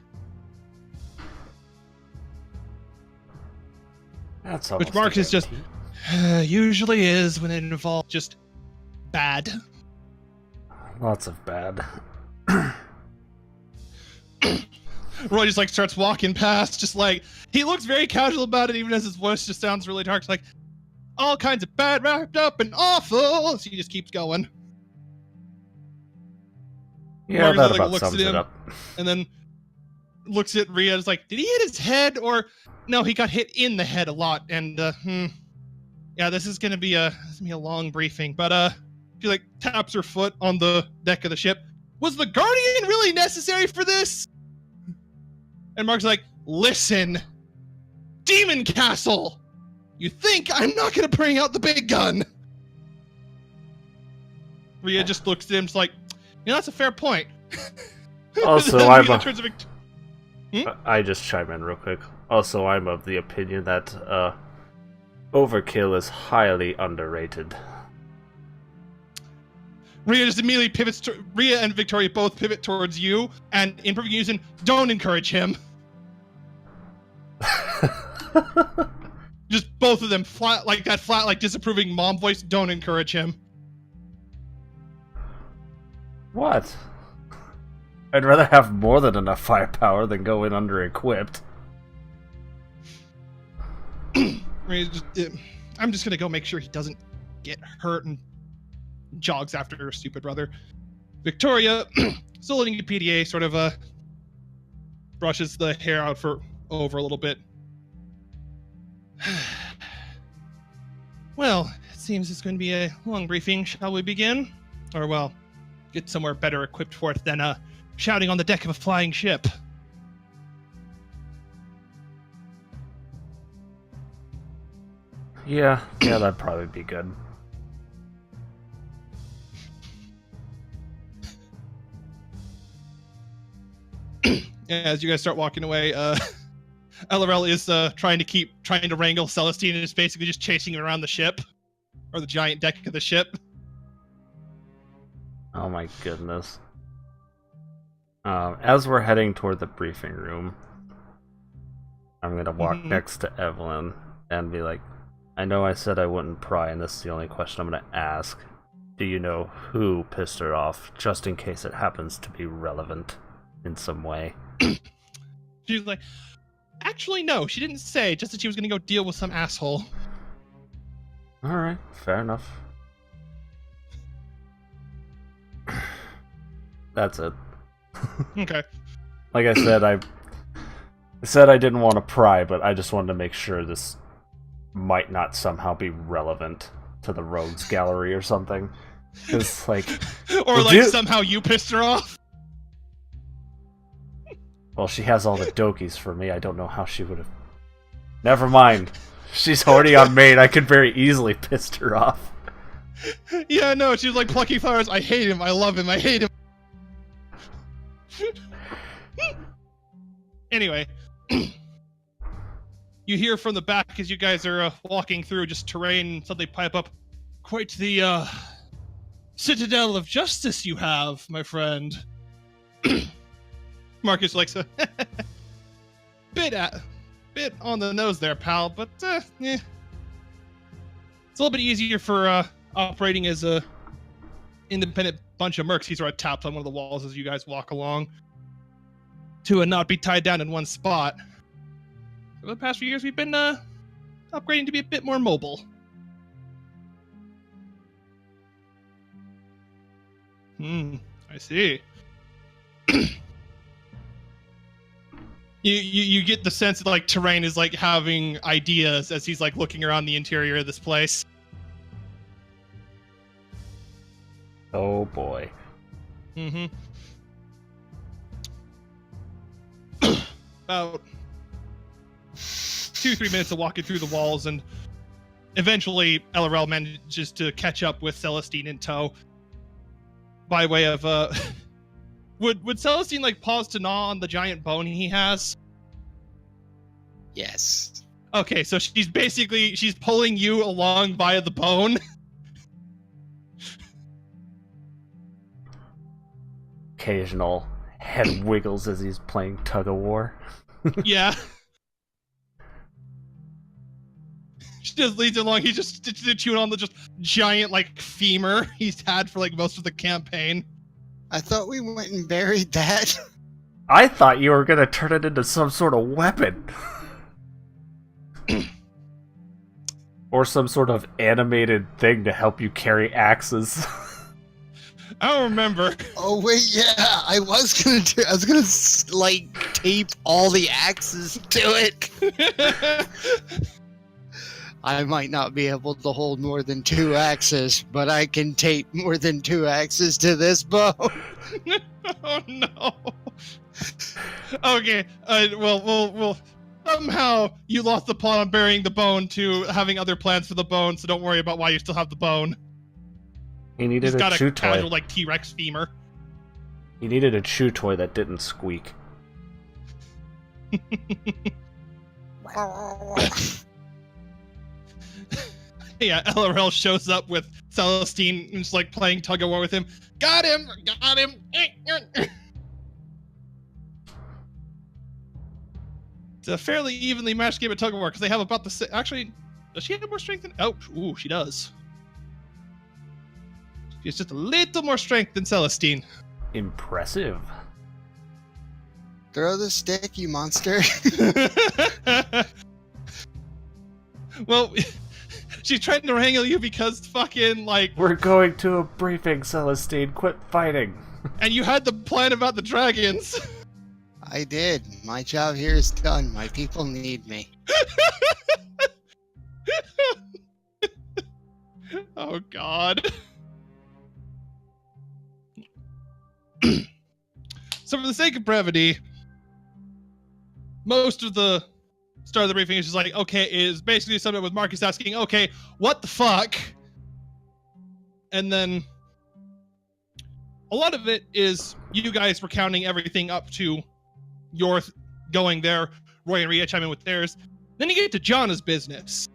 That's Which Mark is just, usually is when it involves just bad. Lots of bad. Roy just starts walking past, just he looks very casual about it, even as his voice just sounds really dark. It's all kinds of bad wrapped up and awful. So he just keeps going. Yeah, Marcus, that about looks sums at him, it up. and then looks at Rhea. Is did he hit his head or no? He got hit in the head a lot, and yeah, this is gonna be a long briefing. But she taps her foot on the deck of the ship. Was the Guardian really necessary for this? And Mark's listen, Demon Castle. You think I'm not gonna bring out the big gun? Rhea just looks at him, just that's a fair point. Also, Hmm? I just chime in real quick. Also, I'm of the opinion that overkill is highly underrated. Rhea just immediately pivots to Rhea and Victoria both pivot towards you, and in perfect unison, don't encourage him. Just both of them flat, disapproving mom voice. Don't encourage him. What? I'd rather have more than enough firepower than go in under-equipped. I'm just gonna go make sure he doesn't get hurt and jogs after her stupid brother. Victoria, still letting the PDA, sort of brushes the hair out over a little bit. Well, it seems it's going to be a long briefing. Shall we begin? Or, well, get somewhere better equipped for it than shouting on the deck of a flying ship. Yeah, that'd probably be good. As you guys start walking away, LRL is trying to wrangle Celestine and is basically just chasing him around the ship, or the giant deck of the ship. Oh my goodness. As we're heading toward the briefing room, I'm gonna walk next to Evelyn and be like, I know I said I wouldn't pry, and this is the only question I'm gonna ask. Do you know who pissed her off, just in case it happens to be relevant in some way? She's like, actually, no, she didn't say, just that she was gonna go deal with some asshole. Alright, fair enough. That's it. Okay. Like I said, I said I didn't want to pry, but I just wanted to make sure this might not somehow be relevant to the rogues gallery or something. It's or somehow you pissed her off. Well, she has all the dokies for me. I don't know how she would have. Never mind. She's already on main. I could very easily piss her off. Yeah, no, she's plucking flowers. I hate him. I love him. I hate him. Anyway, you hear from the back as you guys are walking through just terrain, suddenly pipe up. Quite the citadel of justice you have, my friend. Marcus likes a bit on the nose there, pal, but it's a little bit easier for operating as independent bunch of mercs. He sort of taps on one of the walls as you guys walk along to not be tied down in one spot. Over the past few years, we've been upgrading to be a bit more mobile. I see. You get the sense that like Terrain is like having ideas as he's like looking around the interior of this place. Oh boy. About 2-3 minutes of walking through the walls, and eventually LRL manages to catch up with Celestine in tow. By way of would Celestine like pause to gnaw on the giant bone he has? Yes. Okay, so she's pulling you along via the bone. Occasional head wiggles as he's playing tug of war. Yeah. She just leads along. He's just chewing on the just giant like femur he's had for like most of the campaign. I thought we went and buried that. I thought you were gonna turn it into some sort of weapon. Or some sort of animated thing to help you carry axes. I don't remember. Oh wait, yeah, I was gonna like tape all the axes to it. I might not be able to hold more than 2 axes, but I can tape more than 2 axes to this bow. Oh no. Okay, we'll somehow you lost the plot on burying the bone to having other plans for the bone, so don't worry about why you still have the bone. He needed He's got a chew a casual toy. like T-Rex femur. He needed a chew toy that didn't squeak. Yeah, LRL shows up with Celestine and just like playing tug of war with him. Got him! Got him! It's a fairly evenly matched game of tug of war because they have about the same. Actually, does she have more strength than? Oh, ooh, she does. She has just a little more strength than Celestine. Impressive. Throw the stick, you monster. Well, she's trying to wrangle you because fucking like. We're going to a briefing, Celestine. Quit fighting. And you had the plan about the dragons. I did. My job here is done. My people need me. Oh God. So for the sake of brevity, most of the start of the briefing is just like, okay, is basically something with Marcus asking, okay, what the fuck? And then a lot of it is you guys recounting everything up to your going there, Roy and Rhea chime in with theirs. Then you get to Jana's business.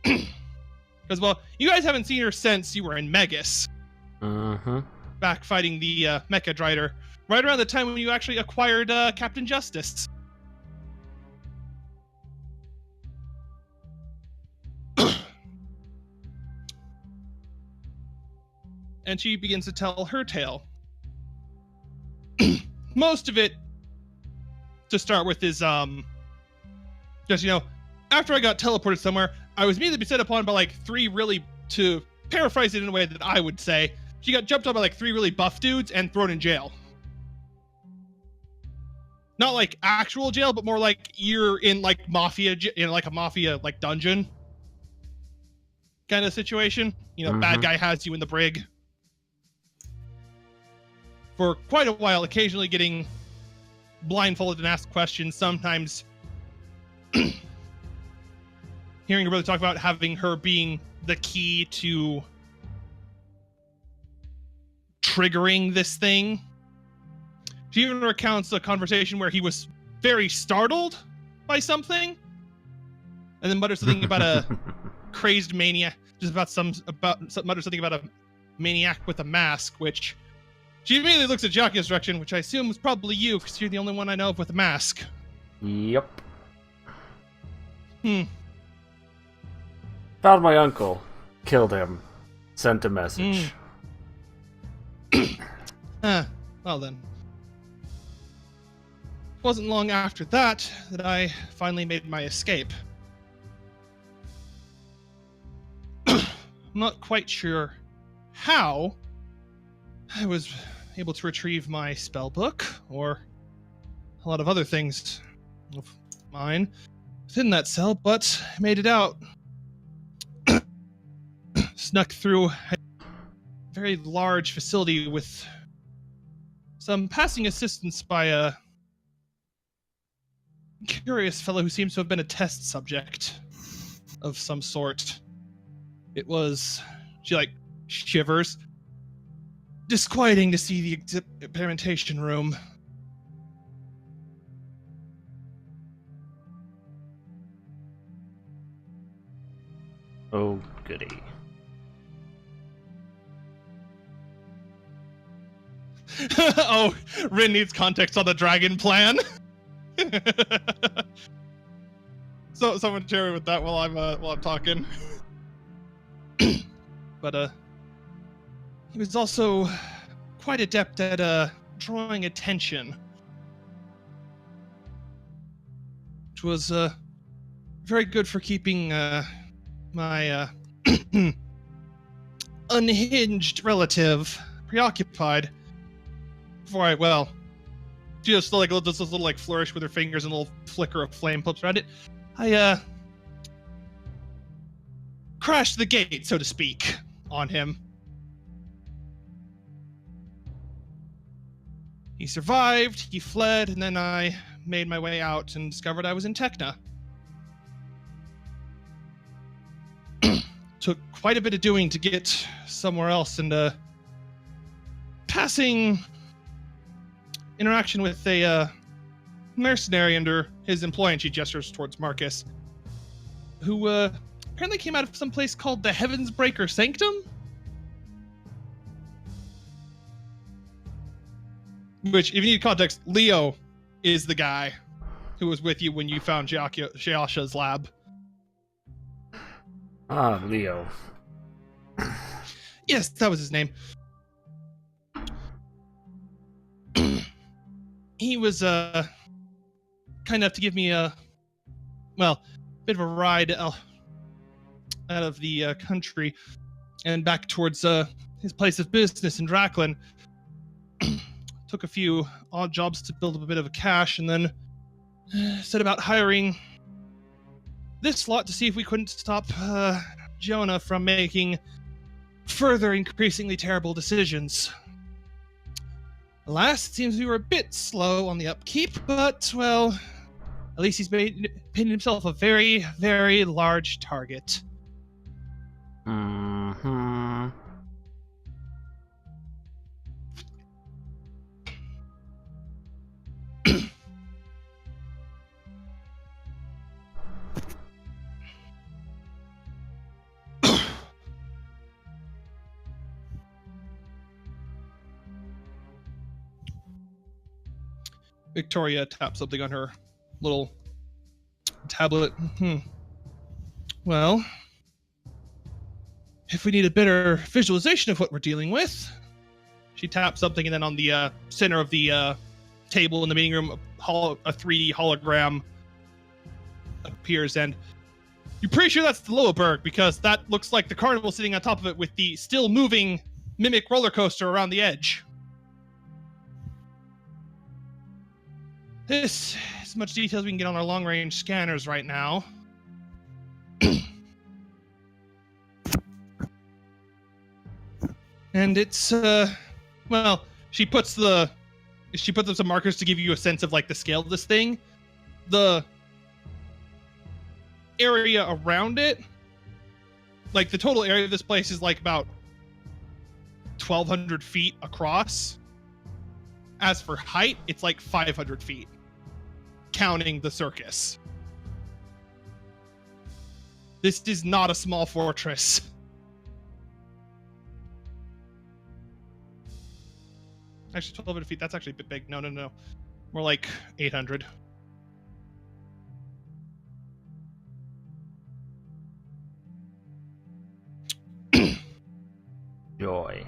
Because, well, you guys haven't seen her since you were in Megas. Mm-hmm. Back fighting the Mecha Drider. Right around the time when you actually acquired Captain Justice. And she begins to tell her tale. Most of it, to start with, is, just, after I got teleported somewhere, I was immediately set upon by, like, 3 really, to paraphrase it in a way that I would say, she got jumped on by, like, 3 really buff dudes and thrown in jail. Not, like, actual jail, but more like you're in, like, mafia, like, a mafia, like, dungeon kind of situation. Bad guy has you in the brig. For quite a while, occasionally getting blindfolded and asked questions, sometimes hearing her brother talk about having her being the key to triggering this thing. She even recounts a conversation where he was very startled by something, and then mutters something about a crazed maniac, mutters something about a maniac with a mask, which she immediately looks at Jacquia's direction, which I assume was probably you, because you're the only one I know of with a mask. Yep. Hmm. Found my uncle. Killed him. Sent a message. Well then. It wasn't long after that I finally made my escape. I'm not quite sure how I was able to retrieve my spell book or a lot of other things of mine within that cell, but I made it out. Snuck through a very large facility with some passing assistance by a curious fellow who seems to have been a test subject of some sort. It was, she like shivers, disquieting to see the experimentation room. Oh, goody. Oh, Rin needs context on the dragon plan. So someone share me with that while I'm talking. But he was also quite adept at drawing attention, which was very good for keeping my unhinged relative preoccupied. Before I, she just like does this little like flourish with her fingers and a little flicker of flame pops around it. I crashed the gate, so to speak, on him. He survived, he fled, and then I made my way out and discovered I was in Techna. Took quite a bit of doing to get somewhere else, and passing interaction with a mercenary under his employ, and she gestures towards Marcus, who apparently came out of some place called the Heavens Breaker Sanctum, which, if you need context, Leo is the guy who was with you when you found Shayasha's lab. Ah, Leo. Yes, that was his name. He was kind enough to give me a bit of a ride out of the country and back towards his place of business in Draklin. Took a few odd jobs to build up a bit of a cash, and then set about hiring this lot to see if we couldn't stop Jonah from making further increasingly terrible decisions. Alas, it seems we were a bit slow on the upkeep, but, well, at least he's painted himself a very, very large target. Mm-hmm. Victoria tapped something on her little tablet. Well, if we need a better visualization of what we're dealing with, she tapped something, and then on the center of the table in the meeting room, a 3D hologram appears, and you're pretty sure that's the Loeberg, because that looks like the carnival sitting on top of it with the still moving mimic roller coaster around the edge. This is as much detail as we can get on our long-range scanners right now. And it's, she puts up some markers to give you a sense of, like, the scale of this thing. The area around it, like, the total area of this place is, like, about 1,200 feet across. As for height, it's like 500 feet, counting the circus. This is not a small fortress. Actually, 1,200 feet, that's actually a bit big. No. More like 800. joy.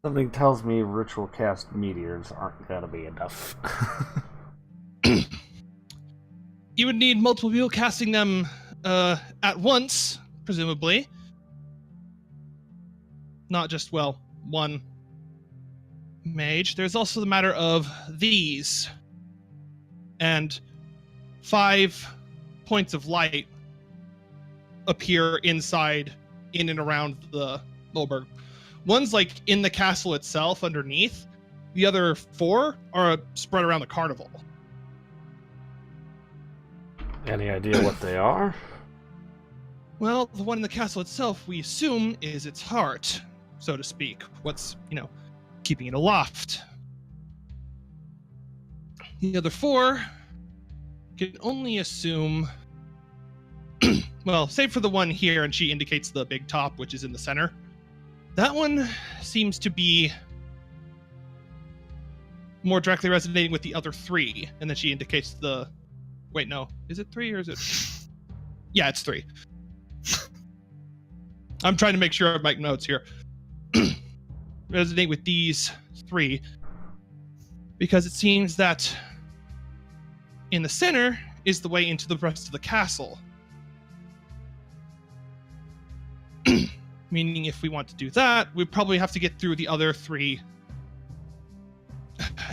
Something tells me ritual cast meteors aren't gonna be enough. You would need multiple people casting them at once, presumably. Not just, well, one mage. There's also the matter of these. And 5 points of light appear inside, in and around the Moberg. One's like in the castle itself underneath. The other 4 are spread around the carnival. Any idea what they are? Well, the one in the castle itself, we assume, is its heart, so to speak. What's, keeping it aloft. The other 4 can only assume... well, save for the one here, and she indicates the big top, which is in the center. That one seems to be more directly resonating with the other 3, and then she indicates the... Wait, no. Is it 3 or is it... Yeah, it's 3. I'm trying to make sure I make notes here. Resonate with these 3, because it seems that in the center is the way into the rest of the castle. Meaning if we want to do that, we'd probably have to get through the other 3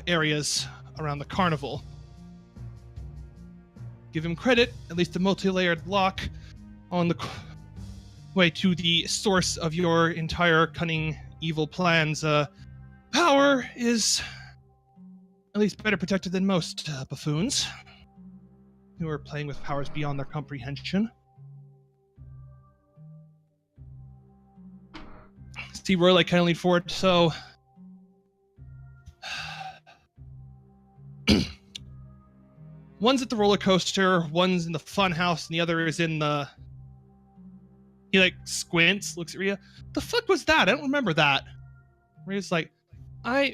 areas around the carnival. Give him credit, at least a multi-layered lock on the way to the source of your entire cunning evil plans. Power is at least better protected than most buffoons who are playing with powers beyond their comprehension. See Roy kind of lean forward, so... One's at the roller coaster, one's in the fun house, and the other is in the... He, squints, looks at Rhea. The fuck was that? I don't remember that. Rhea's like, Huh.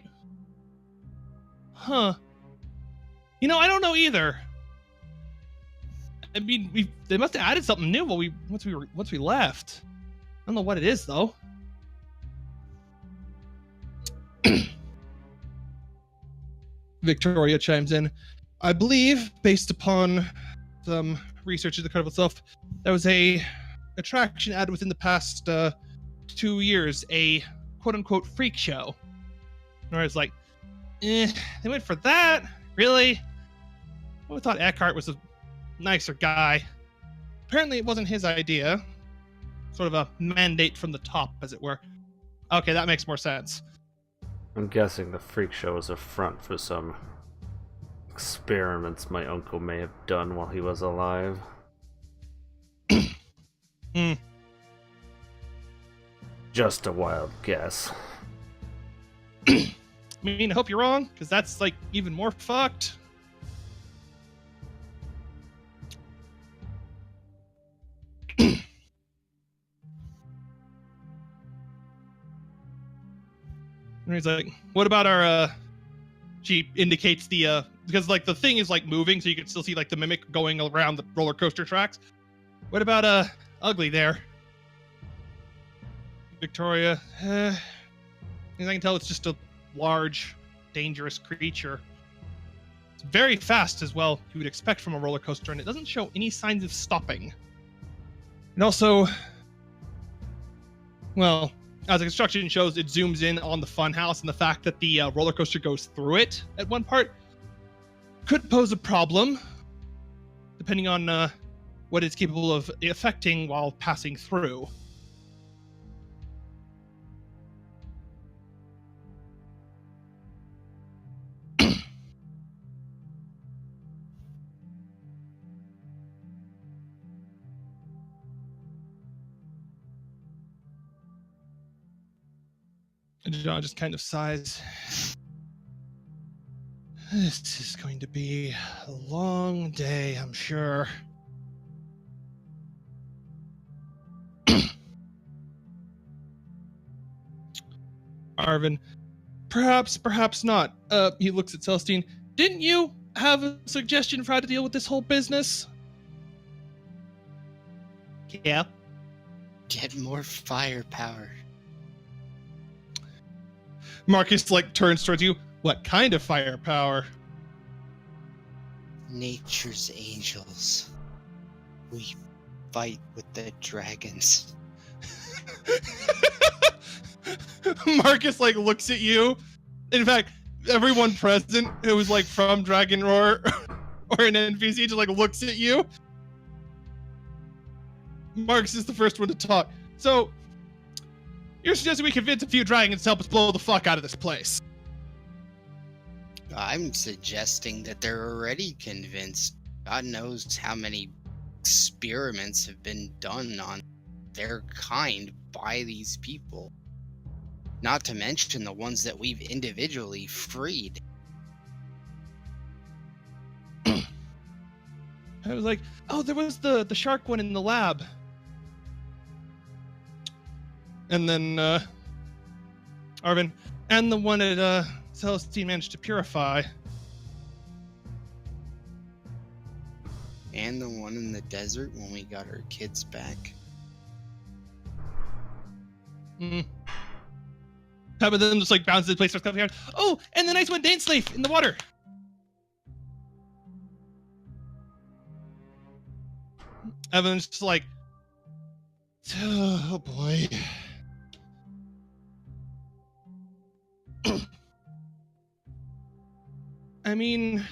I don't know either. I mean, they must have added something new once we left. I don't know what it is, though. Victoria chimes in. I believe, based upon some research of the carnival itself, there was a attraction added within the past 2 years, a quote-unquote freak show. Nora's like, they went for that? Really? I thought Eckhart was a nicer guy. Apparently it wasn't his idea. Sort of a mandate from the top, as it were. Okay, that makes more sense. I'm guessing the freak show was a front for some experiments my uncle may have done while he was alive. Just a wild guess. I mean, I hope you're wrong, because that's, even more fucked. And he's like, what about our, she indicates the, because, the thing is, moving, so you can still see, the mimic going around the roller coaster tracks. What about, Ugly there? Victoria, as I can tell, it's just a large, dangerous creature. It's very fast as well, you would expect from a roller coaster, and it doesn't show any signs of stopping. And also, well, as the construction shows, it zooms in on the funhouse, and the fact that the roller coaster goes through it at one part could pose a problem, depending on what it's capable of affecting while passing through. And John just kind of sighs. This is going to be a long day, I'm sure. Arvin, perhaps not. He looks at Celestine. Didn't you have a suggestion for how to deal with this whole business? Yeah. Get more firepower. Marcus like turns towards you. What kind of firepower? Nature's angels. We fight with the dragons. Marcus like looks at you. In fact, everyone present who was like from Dragon Roar or an NPC just like looks at you. Marcus is the first one to talk. So, you're suggesting we convince a few dragons to help us blow the fuck out of this place? I'm suggesting that they're already convinced. God knows how many experiments have been done on their kind by these people. Not to mention the ones that we've individually freed. I was like, oh, there was the shark one in the lab. And then, Arvin, and the one at, Celestine managed to purify. And the one in the desert when we got our kids back. How about them just like bounces the place, starts coming out. Oh, and the nice one, Daneslave, in the water. Evan's just like, oh boy. I mean,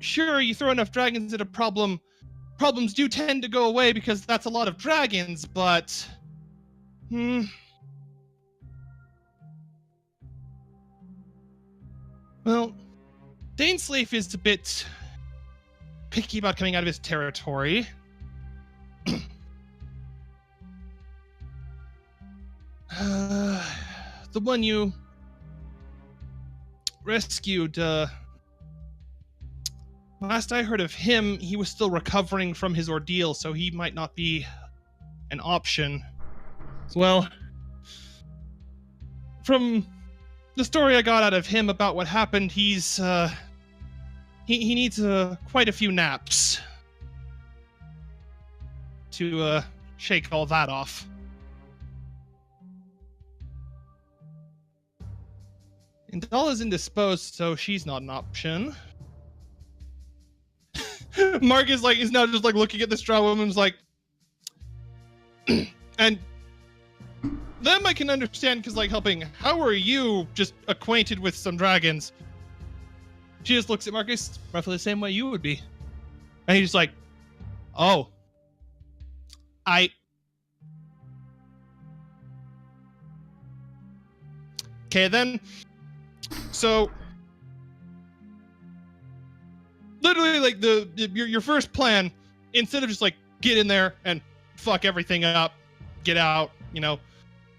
sure, you throw enough dragons at a problem, problems do tend to go away because that's a lot of dragons, but... Well, Daneslave is a bit picky about coming out of his territory. The one you rescued, last I heard of him, he was still recovering from his ordeal, so he might not be an option. Well, from the story I got out of him about what happened, he's, he needs, quite a few naps to, shake all that off. And Dala's indisposed, so she's not an option. Marcus is now just like looking at the straw woman's like, and them I can understand because like helping. How are you just acquainted with some dragons? She just looks at Marcus roughly the same way you would be, and he's just like, oh, okay then. So, literally, like your first plan, instead of just like get in there and fuck everything up, get out,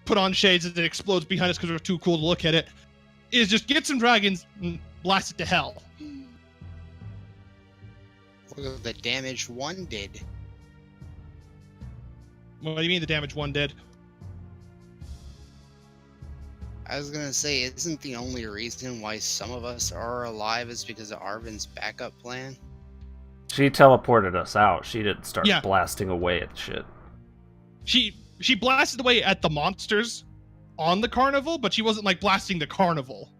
put on shades as it explodes behind us because we're too cool to look at it, is just get some dragons and blast it to hell. Look at the damage one did. What do you mean the damage one did? I was gonna say, isn't the only reason why some of us are alive is because of Arvin's backup plan? She teleported us out. She didn't start Yeah. blasting away at shit. She blasted away at the monsters on the carnival, but she wasn't like blasting the carnival.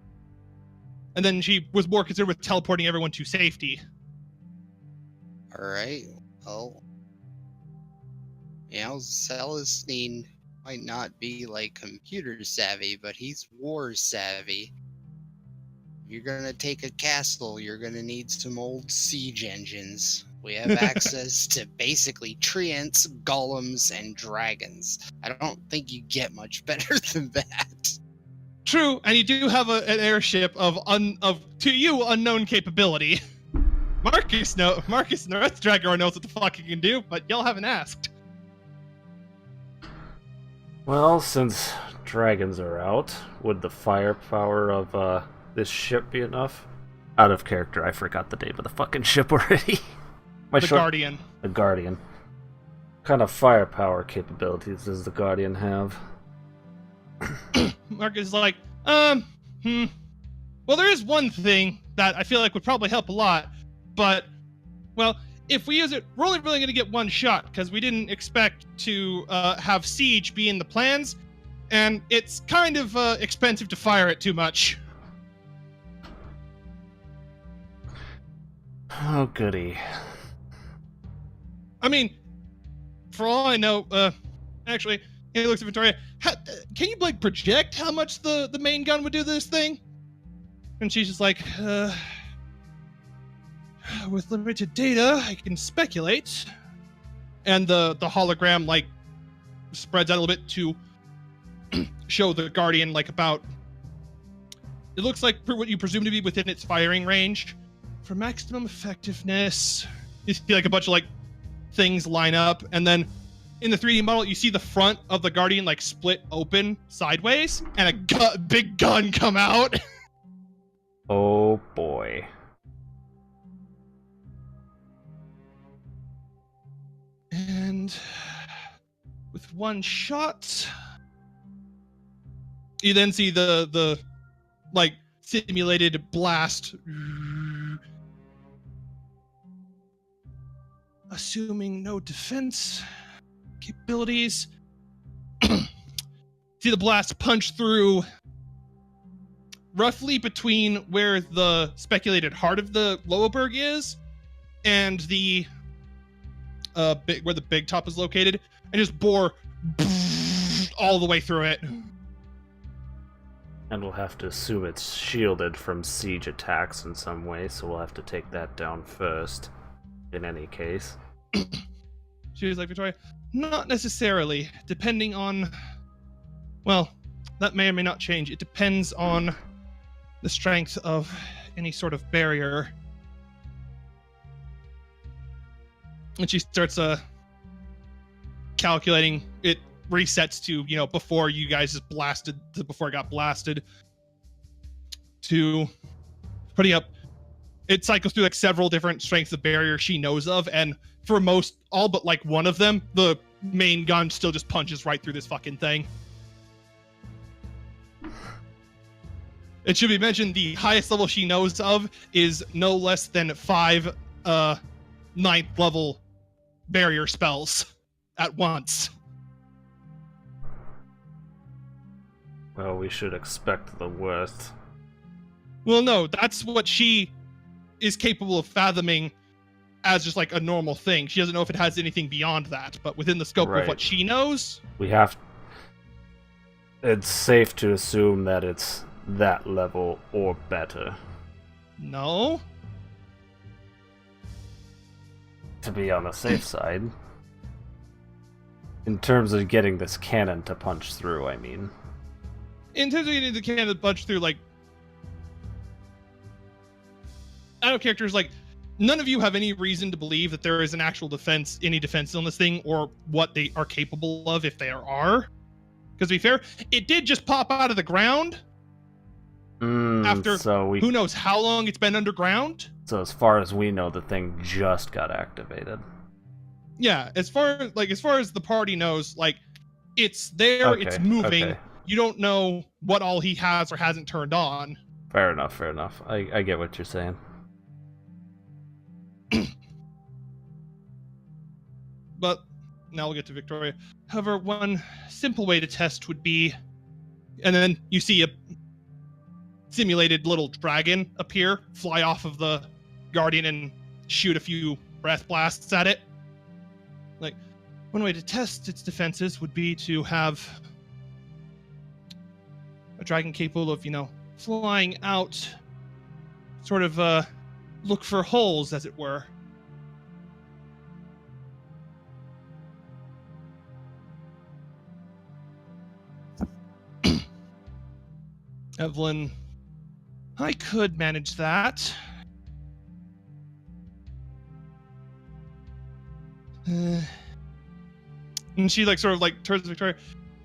And then she was more concerned with teleporting everyone to safety. Alright, well... Celestine might not be like computer savvy, but he's war savvy. If you're gonna take a castle, you're gonna need some old siege engines. We have access to basically treants, golems, and dragons. I don't think you get much better than that. True, and you do have an airship of to you unknown capability. Marcus and the rest of Dragon knows what the fuck he can do, but y'all haven't asked. Well, since dragons are out, would the firepower of this ship be enough? Out of character, I forgot the name of the fucking ship already. Guardian. The Guardian. What kind of firepower capabilities does the Guardian have? Marcus is like, well, there is one thing that I feel like would probably help a lot, but, well, if we use it, we're only really going to get one shot because we didn't expect to have siege be in the plans, and it's kind of expensive to fire it too much. Oh, goody. I mean, for all I know, actually, he looks at Victoria. Can you like project how much the main gun would do this thing? And she's just like, with limited data, I can speculate. And the hologram like spreads out a little bit to show the Guardian like about. It looks like what you presume to be within its firing range. For maximum effectiveness, you see like a bunch of like things line up, and then in the 3D model, you see the front of the Guardian like split open sideways, and a big gun come out. Oh boy. And with one shot, you then see the like simulated blast. Assuming no defense capabilities. See the blast punch through roughly between where the speculated heart of the Loeberg is and the where the big top is located, and just bore all the way through it. And we'll have to assume it's shielded from siege attacks in some way, so we'll have to take that down first, in any case. She was like, Victoria, not necessarily, depending on, well, that may or may not change. It depends on the strength of any sort of barrier. And she starts calculating. It resets to, you know, before you guys just blasted, before it got blasted, to putting up. It cycles through like several different strengths of barrier she knows of, and for most, all but like one of them, the main gun still just punches right through this fucking thing. It should be mentioned the highest level she knows of is no less than 5 9th level barrier spells at once. Well, we should expect the worst. Well, no, that's what she is capable of fathoming as just like a normal thing. She doesn't know if it has anything beyond that, but within the scope of what she knows, it's safe to assume that it's that level or better. No. To be on the safe side. In terms of getting this cannon to punch through, I mean. In terms of getting the cannon to punch through, like, I know characters like, none of you have any reason to believe that there is an actual defense, any defense on this thing, or what they are capable of if there are. Because to be fair, it did just pop out of the ground after who knows how long it's been underground. So as far as we know, the thing just got activated. Yeah, as far as the party knows, like, it's there, okay, it's moving. Okay. You don't know what all he has or hasn't turned on. Fair enough. I get what you're saying. But now we'll get to Victoria. However, one simple way to test would be, and then you see a simulated little dragon appear, fly off of the Guardian, and shoot a few breath blasts at it. Like, one way to test its defenses would be to have a dragon capable of, you know, flying out, sort of look for holes, as it were. Evelyn, I could manage that. And she like sort of like turns to Victoria.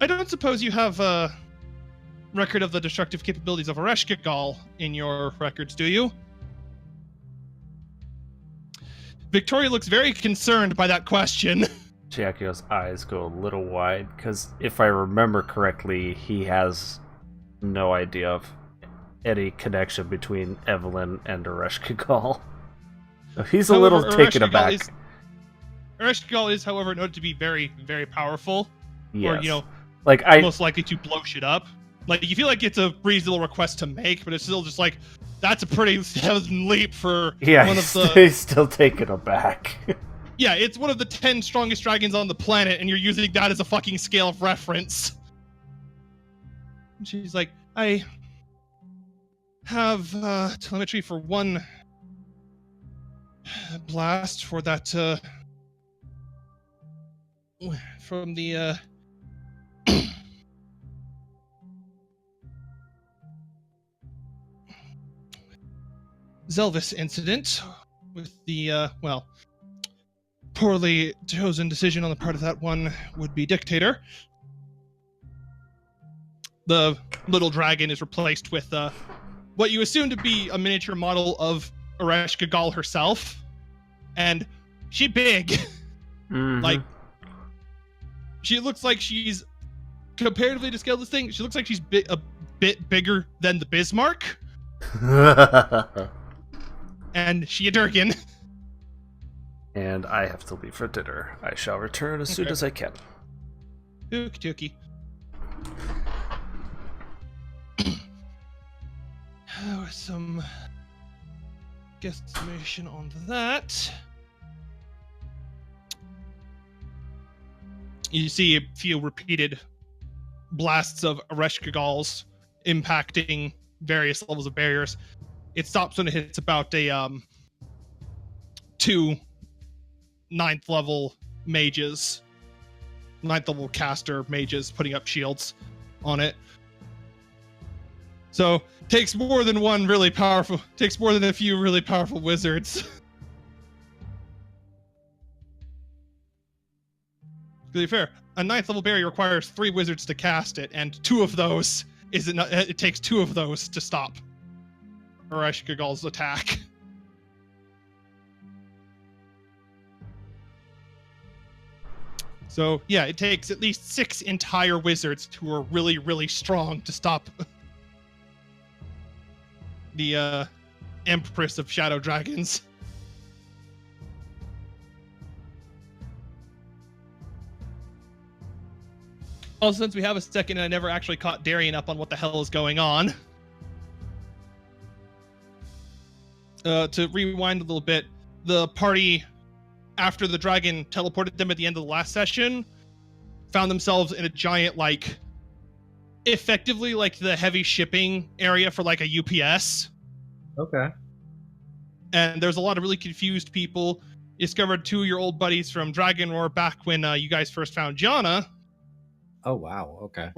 I don't suppose you have a record of the destructive capabilities of Ereshkigal in your records, do you? Victoria looks very concerned by that question. Chiakio's eyes go a little wide, because if I remember correctly, he has no idea of any connection between Evelyn and Ereshkigal. He's a little taken aback. Ereshkigal is, however, noted to be very, very powerful. Yes. Or, like most likely to blow shit up. Like, you feel like it's a reasonable request to make, but it's still just like, that's a pretty heaven leap for one of the... he's still taken aback. Yeah, it's one of the 10 strongest dragons on the planet, and you're using that as a fucking scale of reference. And she's like, I have telemetry for one blast for that, from the, Zelvis incident with the, poorly chosen decision on the part of that one would-be dictator. The little dragon is replaced with what you assume to be a miniature model of Ereshkigal herself, and she big. Mm-hmm. Like, she looks like she's, comparatively to scale this thing, she looks like she's a bit bigger than the Bismarck. And she a Durgan. And I have to leave for dinner. I shall return as soon as I can. Ookie dookie. Some guesstimation on that. You see a few repeated blasts of Ereshkigal's impacting various levels of barriers. It stops when it hits about a 2 9th level mages, 9th level caster mages putting up shields on it. So takes more than a few really powerful wizards. To be fair, a 9th level barrier requires 3 wizards to cast it, and 2 of those it takes 2 of those to stop Ereshkigal's attack. So yeah, it takes at least 6 entire wizards who are really, really strong to stop the Empress of Shadow Dragons. Also, since we have a second, and I never actually caught Darian up on what the hell is going on. To rewind a little bit, the party, after the dragon teleported them at the end of the last session, found themselves in a giant, like, effectively like the heavy shipping area for like a UPS. Okay. And there's a lot of really confused people. You discovered 2 of your old buddies from Dragon Roar back when you guys first found Gianna. Oh, wow. Okay.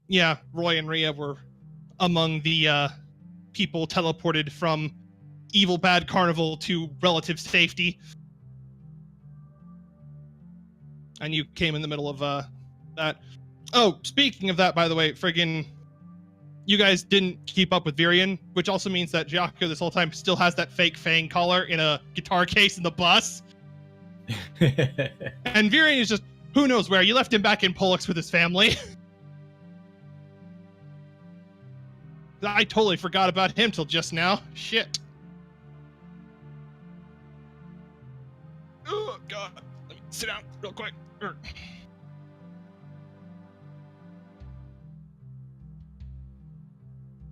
Yeah, Roy and Rhea were among the people teleported from evil bad carnival to relative safety. And you came in the middle of that. Oh, speaking of that, by the way, friggin' you guys didn't keep up with Virion, which also means that Giaco this whole time still has that fake Fang collar in a guitar case in the bus. And Virion is just, who knows where. You left him back in Pollux with his family. I totally forgot about him till just now. Shit. Oh, God. Let me sit down real quick.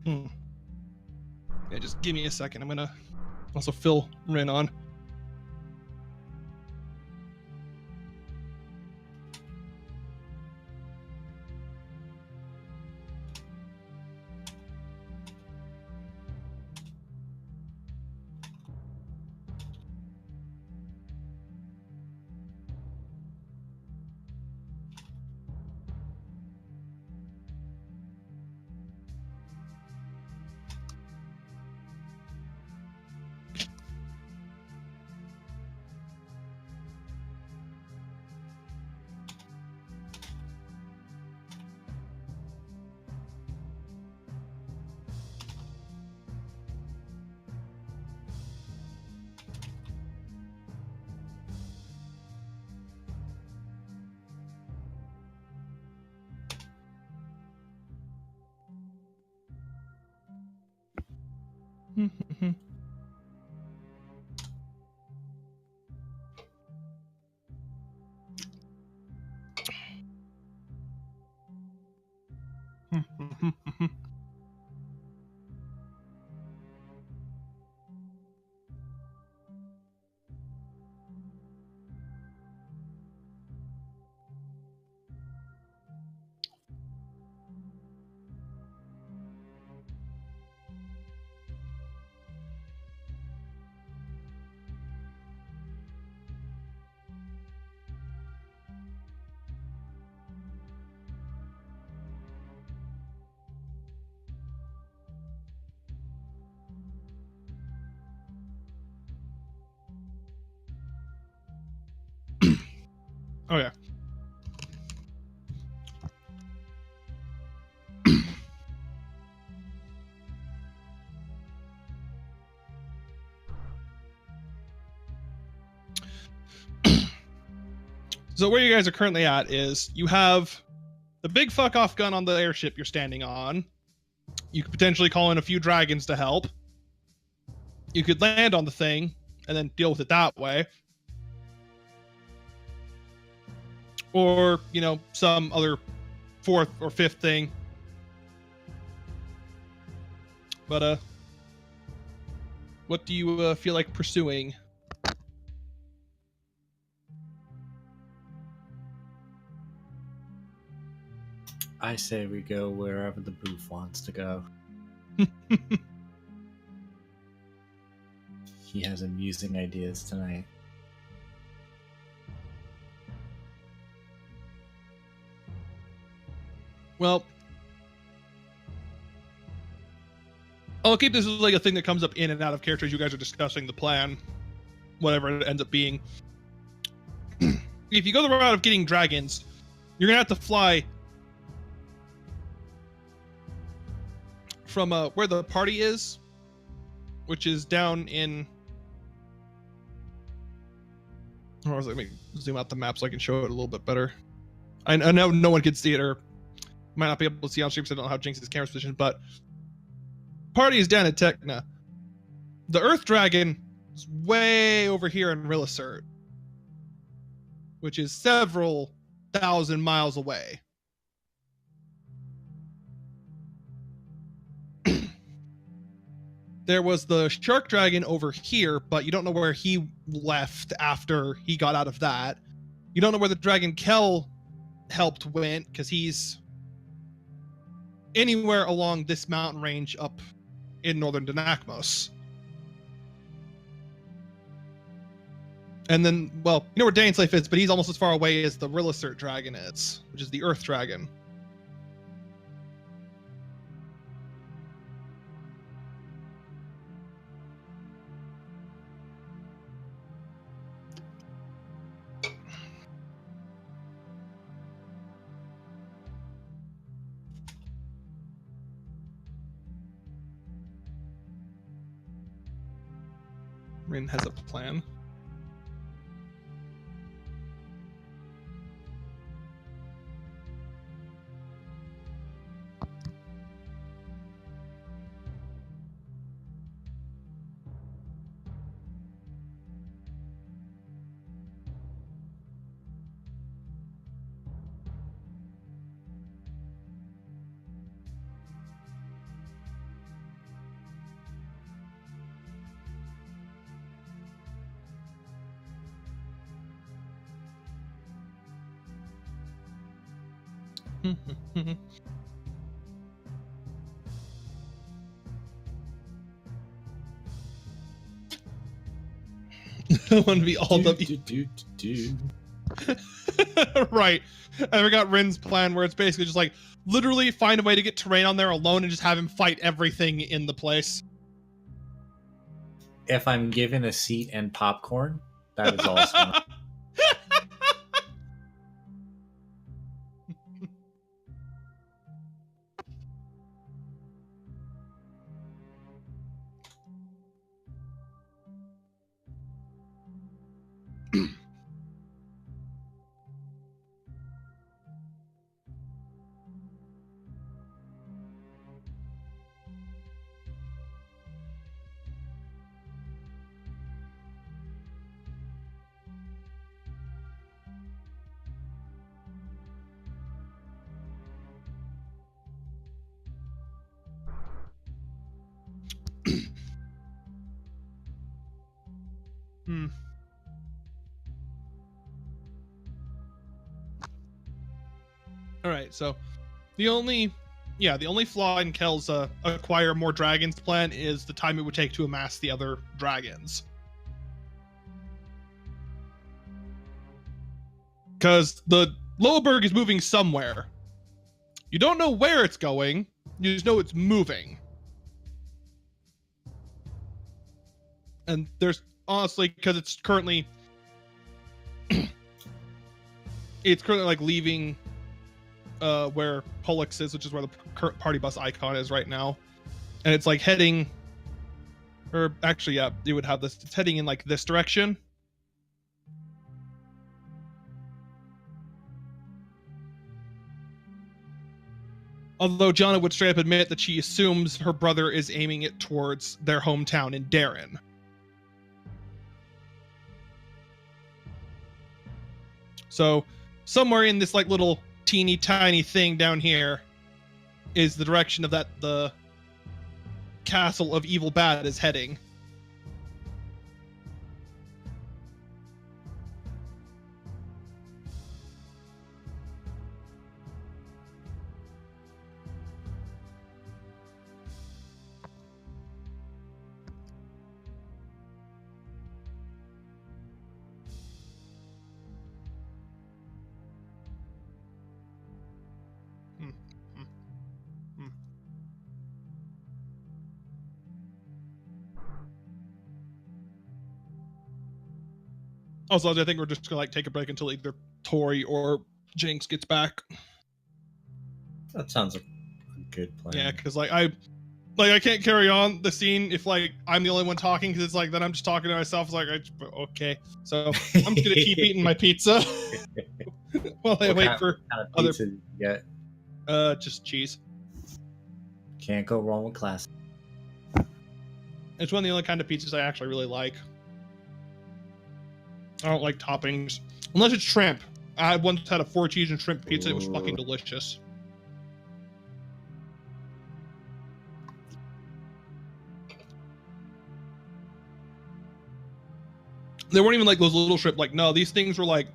Yeah, just give me a second. I'm gonna also fill Rin on. Okay. So where you guys are currently at is you have the big fuck off gun on the airship you're standing on. You could potentially call in a few dragons to help. You could land on the thing and then deal with it that way. Or, you know, some other fourth or fifth thing. But, what do you feel like pursuing? I say we go wherever the booth wants to go. He has amusing ideas tonight. Well, I'll keep this as like a thing that comes up in and out of character as you guys are discussing the plan, whatever it ends up being. If you go the route of getting dragons, you're gonna have to fly from where the party is, which is down in. Let me zoom out the map so I can show it a little bit better. I know no one can see it or might not be able to see on stream because I don't know how Jinx's camera's positioned, but party is down at Techna. The Earth Dragon is way over here in Rillisert, which is several thousand miles away. There was the Shark Dragon over here, but you don't know where he left after he got out of that. You don't know where the Dragon Kel helped went, because he's anywhere along this mountain range up in northern Danakmos. And then, well, you know where Daneslafe is, but he's almost as far away as the Rillisert Dragon is, which is the Earth Dragon. Rin has a plan. I want to be all Right. I forgot Rin's plan where it's basically just like literally find a way to get terrain on there alone and just have him fight everything in the place. If I'm given a seat and popcorn, that is also All right, so the only flaw in Kel's acquire more dragons plan is the time it would take to amass the other dragons. Because the Loberg is moving somewhere. You don't know where it's going, you just know it's moving. And there's honestly, because it's currently it's currently like leaving where Pollux is, which is where the current party bus icon is right now, and it's like heading, or actually, yeah, you would have this. It's heading in like this direction. Although Jonna would straight up admit that she assumes her brother is aiming it towards their hometown in Darren. So somewhere in this like little teeny tiny thing down here is the direction of the castle of Evil Bad is heading. Also, I think we're just gonna like take a break until either Tori or Jinx gets back. That sounds like a good plan. Yeah, because I can't carry on the scene if like I'm the only one talking, because it's like then I'm just talking to myself. It's like okay, so I'm just gonna keep eating my pizza while I wait for kind of other. pizza you get? Just cheese. Can't go wrong with class. It's one of the only kind of pizzas I actually really like. I don't like toppings unless it's shrimp. I once had a 4 cheese and shrimp pizza. It was fucking delicious. They weren't even like those little shrimp. Like, no, these things were like,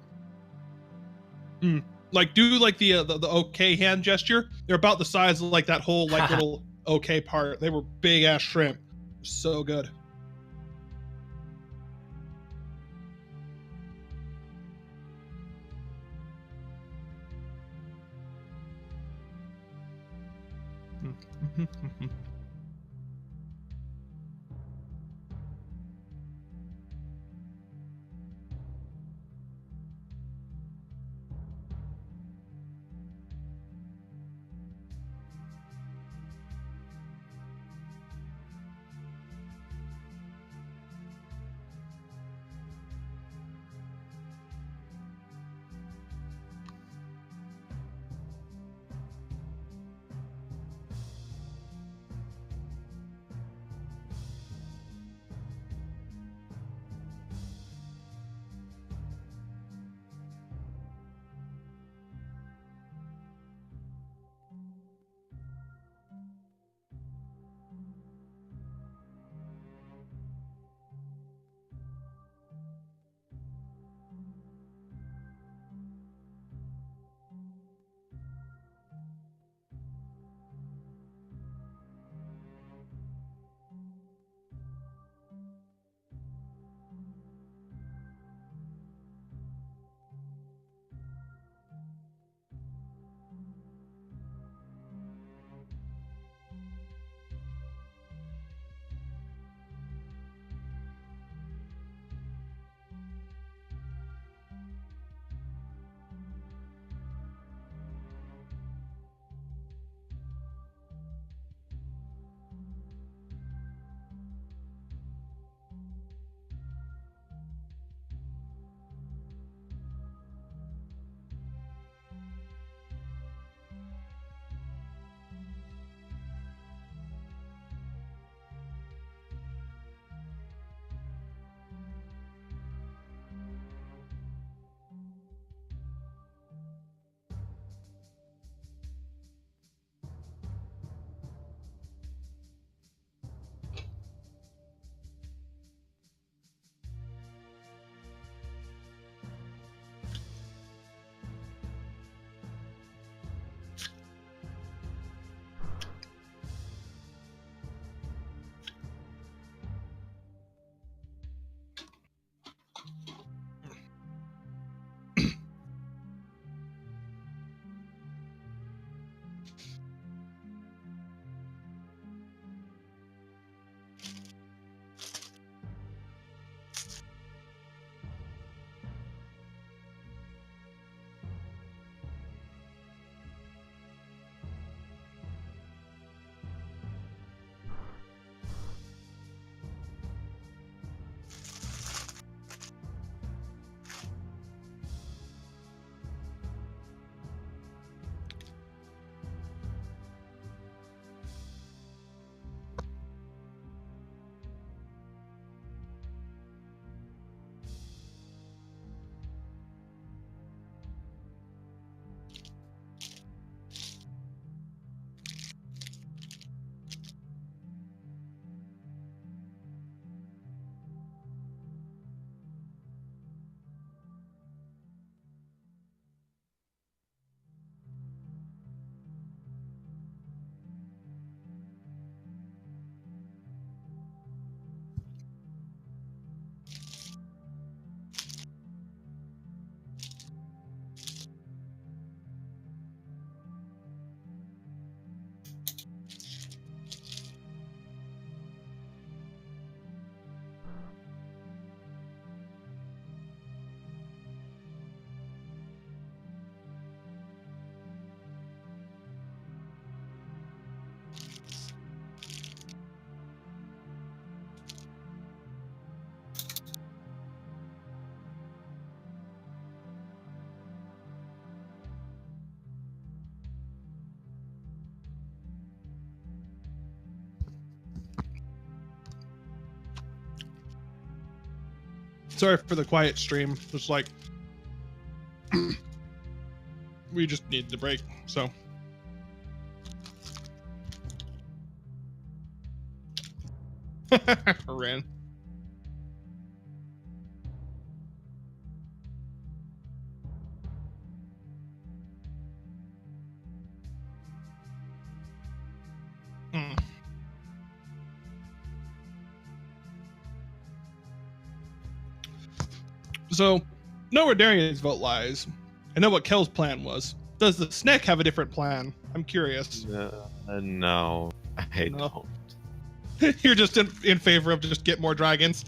like do like the okay hand gesture. They're about the size of like that whole like little okay part. They were big ass shrimp. So good. Sorry for the quiet stream. Just like we just needed a break. So ran. Hmm. So, know where Darian's vote lies. I know what Kel's plan was. Does the Sneck have a different plan? I'm curious. No, I No. don't. You're just in favor of just get more dragons.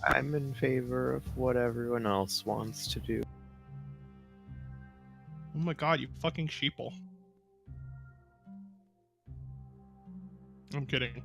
I'm in favor of what everyone else wants to do. Oh my god, you fucking sheeple. I'm kidding.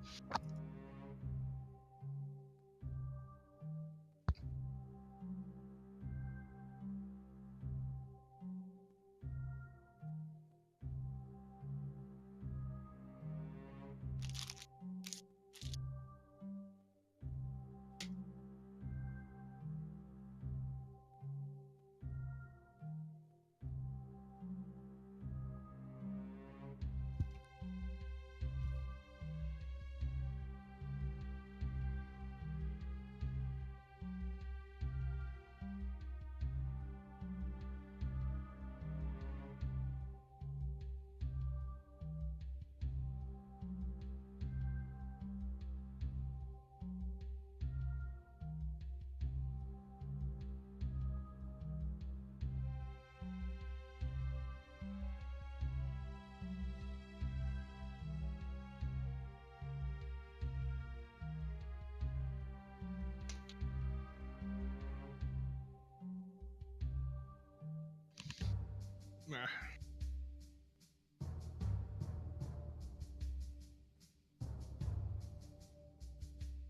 Nah.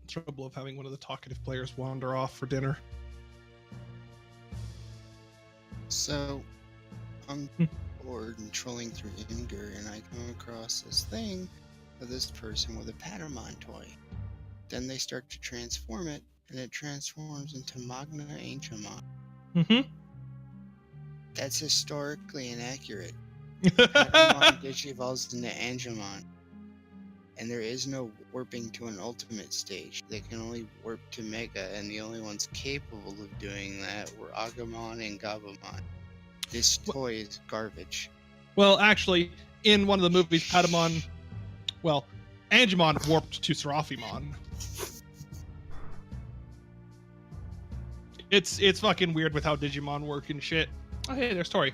Trouble of having one of the talkative players wander off for dinner. So, I'm bored and trolling through Imgur, and I come across this thing of this person with a Patamon toy. Then they start to transform it, and it transforms into Magna Anchamon. Mm-hmm. That's historically inaccurate. Patamon digivolves into Angemon, and there is no warping to an ultimate stage. They can only warp to Mega, and the only ones capable of doing that were Agumon and Gabumon. This toy is garbage. Well, actually, in one of the movies, Patamon, well, Angemon warped to Seraphimon. It's fucking weird with how Digimon work and shit. Oh, hey, there's Tori.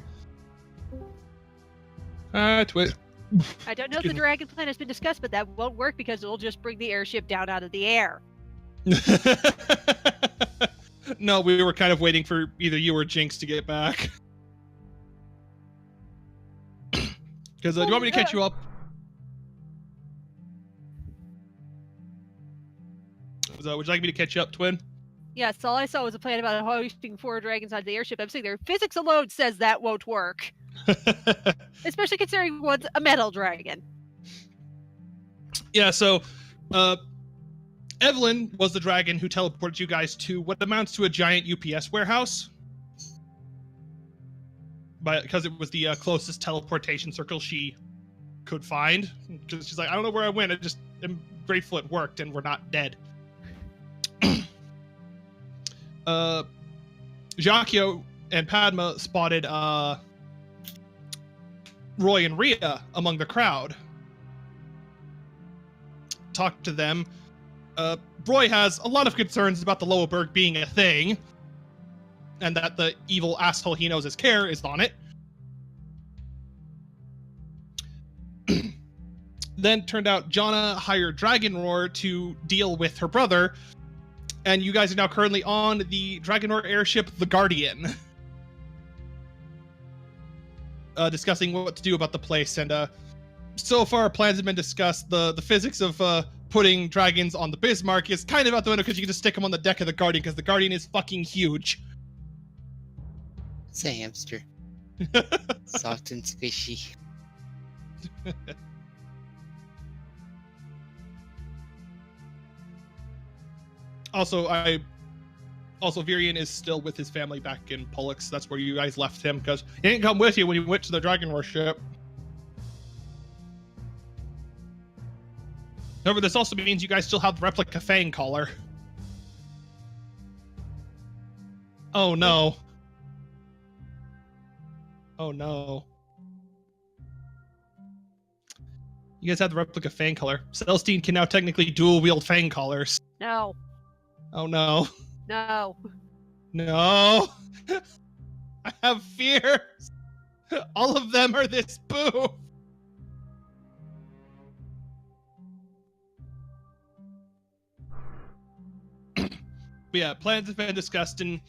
Twit. I don't know if the dragon plan has been discussed, but that won't work because it'll just bring the airship down out of the air. No, we were kind of waiting for either you or Jinx to get back. Because do you want me to catch you up? Would you like me to catch you up, Twin? Yes, all I saw was a plan about hoisting 4 dragons onto the airship. I'm sitting there. Physics alone says that won't work. Especially considering one's a metal dragon. Yeah, so Evelyn was the dragon who teleported you guys to what amounts to a giant UPS warehouse. Because it was the closest teleportation circle she could find. Because she's like, I don't know where I went. I just am grateful it worked and we're not dead. Jacquio and Padma spotted Roy and Rhea among the crowd. Talked to them. Roy has a lot of concerns about the Lowerberg being a thing, and that the evil asshole he knows as Care is on it. Then turned out Jonna hired Dragon Roar to deal with her brother, and you guys are now currently on the Dragon Roar airship, the Guardian. Discussing what to do about the place, and so far plans have been discussed. The physics of putting dragons on the Bismarck is kind of out the window because you can just stick them on the deck of the Guardian because the Guardian is fucking huge. It's a hamster. Soft and squishy. Also, I Also, Virion is still with his family back in Pollux. That's where you guys left him, because he didn't come with you when you went to the Dragon War ship. However, this also means you guys still have the replica Fang collar. Oh no. Oh no. You guys have the replica Fang collar. Celestine can now technically dual wield Fang collars. No. Oh no. No. No. I have fears. All of them are this boo. But yeah, plans have been discussed, and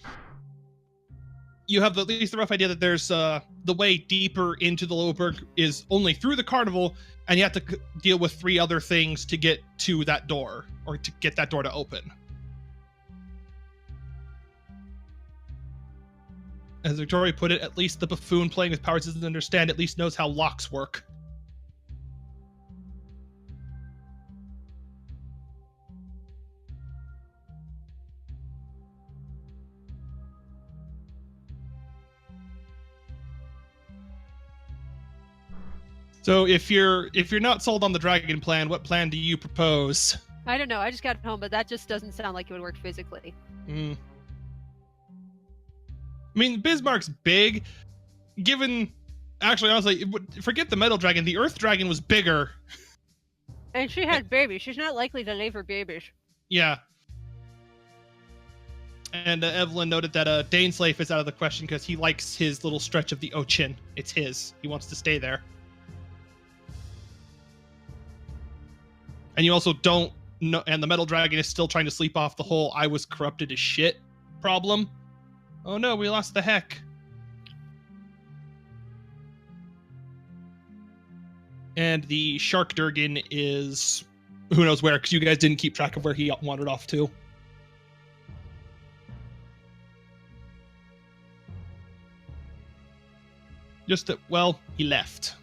you have at least the rough idea that there's the way deeper into the Lowerberg is only through the carnival, and you have to deal with 3 other things to get to that door, or to get that door to open. As Victoria put it, at least the buffoon playing with powers doesn't understand, at least knows how locks work. So if you're not sold on the dragon plan, what plan do you propose? I don't know. I just got home, but that just doesn't sound like it would work physically. I mean, Bismarck's big. Actually, honestly, forget the metal dragon. The earth dragon was bigger. And she had babies. She's not likely to leave her babies. Yeah. And Evelyn noted that Daneslafe is out of the question because he likes his little stretch of the Ochin. It's his. He wants to stay there. And you also don't know, and the metal dragon is still trying to sleep off the whole I was corrupted as shit problem. Oh no, we lost the heck. And the shark Durgan is who knows where, because you guys didn't keep track of where he wandered off to. Just that, well, he left.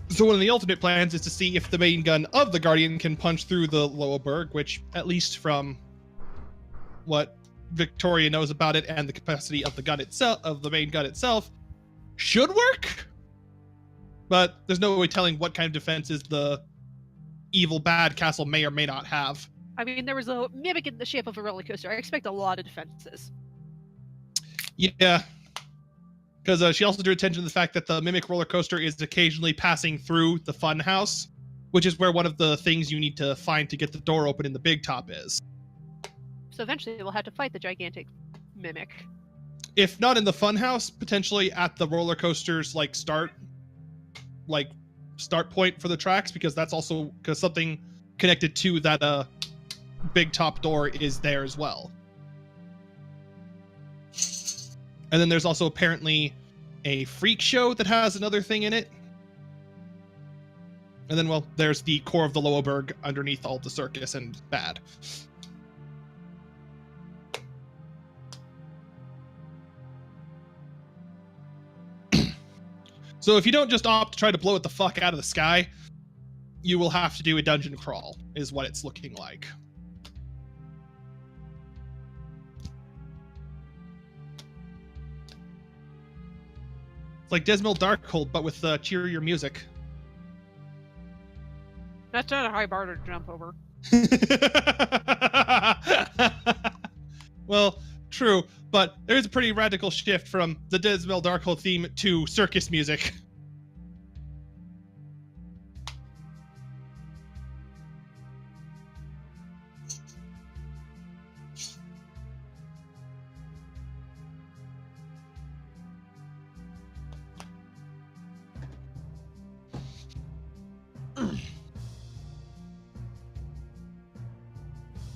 So one of the ultimate plans is to see if the main gun of the Guardian can punch through the Lowerberg, which, at least from what Victoria knows about it and the capacity of the gun itself, of the main gun itself, should work. But there's no way telling what kind of defenses the evil bad castle may or may not have. I mean, there was a mimic in the shape of a roller coaster. I expect a lot of defenses. Yeah. Because she also drew attention to the fact that the Mimic roller coaster is occasionally passing through the fun house, which is where one of the things you need to find to get the door open in the big top is. So eventually we'll have to fight the gigantic Mimic. If not in the fun house, potentially at the roller coaster's start point for the tracks, because that's also because something connected to that big top door is there as well. And then there's also apparently a freak show that has another thing in it. And then, well, there's the core of the Lowerberg underneath all the circus and bad. So if you don't just opt to try to blow it the fuck out of the sky, you will have to do a dungeon crawl, is what it's looking like. Like Dismal Darkhold, but with cheerier music. That's not a high bar to jump over. Well, true, but there's a pretty radical shift from the Dismal Darkhold theme to circus music.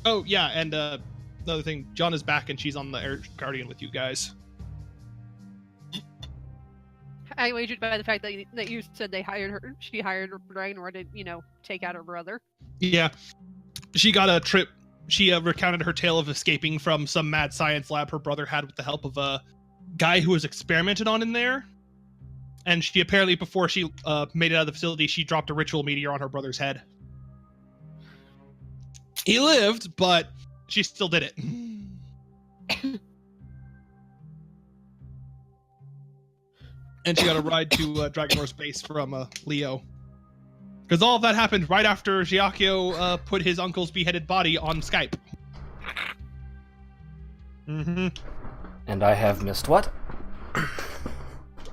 Oh, yeah, and another thing, John is back and she's on the Air Guardian with you guys. I wagered by the fact that you said she hired her Dragonor to, take out her brother. Yeah. She got a trip. She recounted her tale of escaping from some mad science lab her brother had with the help of guy who was experimented on in there. And she apparently, before she made it out of the facility, she dropped a ritual meteor on her brother's head. He lived, but she still did it. And she got a ride to Dragon Force base from Leo. Because all of that happened right after Giacchio put his uncle's beheaded body on Skype. Mm-hmm. And I have missed what?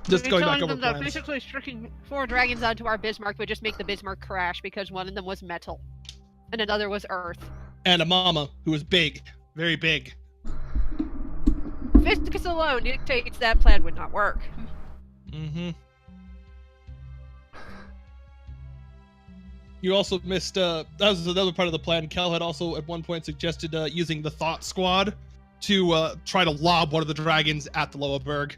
Just We're going back telling over them that plans. basically striking 4 dragons onto our Bismarck would just make the Bismarck crash because one of them was metal and another was earth. And a mama who was big. Very big. Physics alone dictates that plan would not work. Mm-hmm. You also missed, that was another part of the plan. Kel had also at one point suggested using the Thought Squad to try to lob one of the dragons at the Loaberg.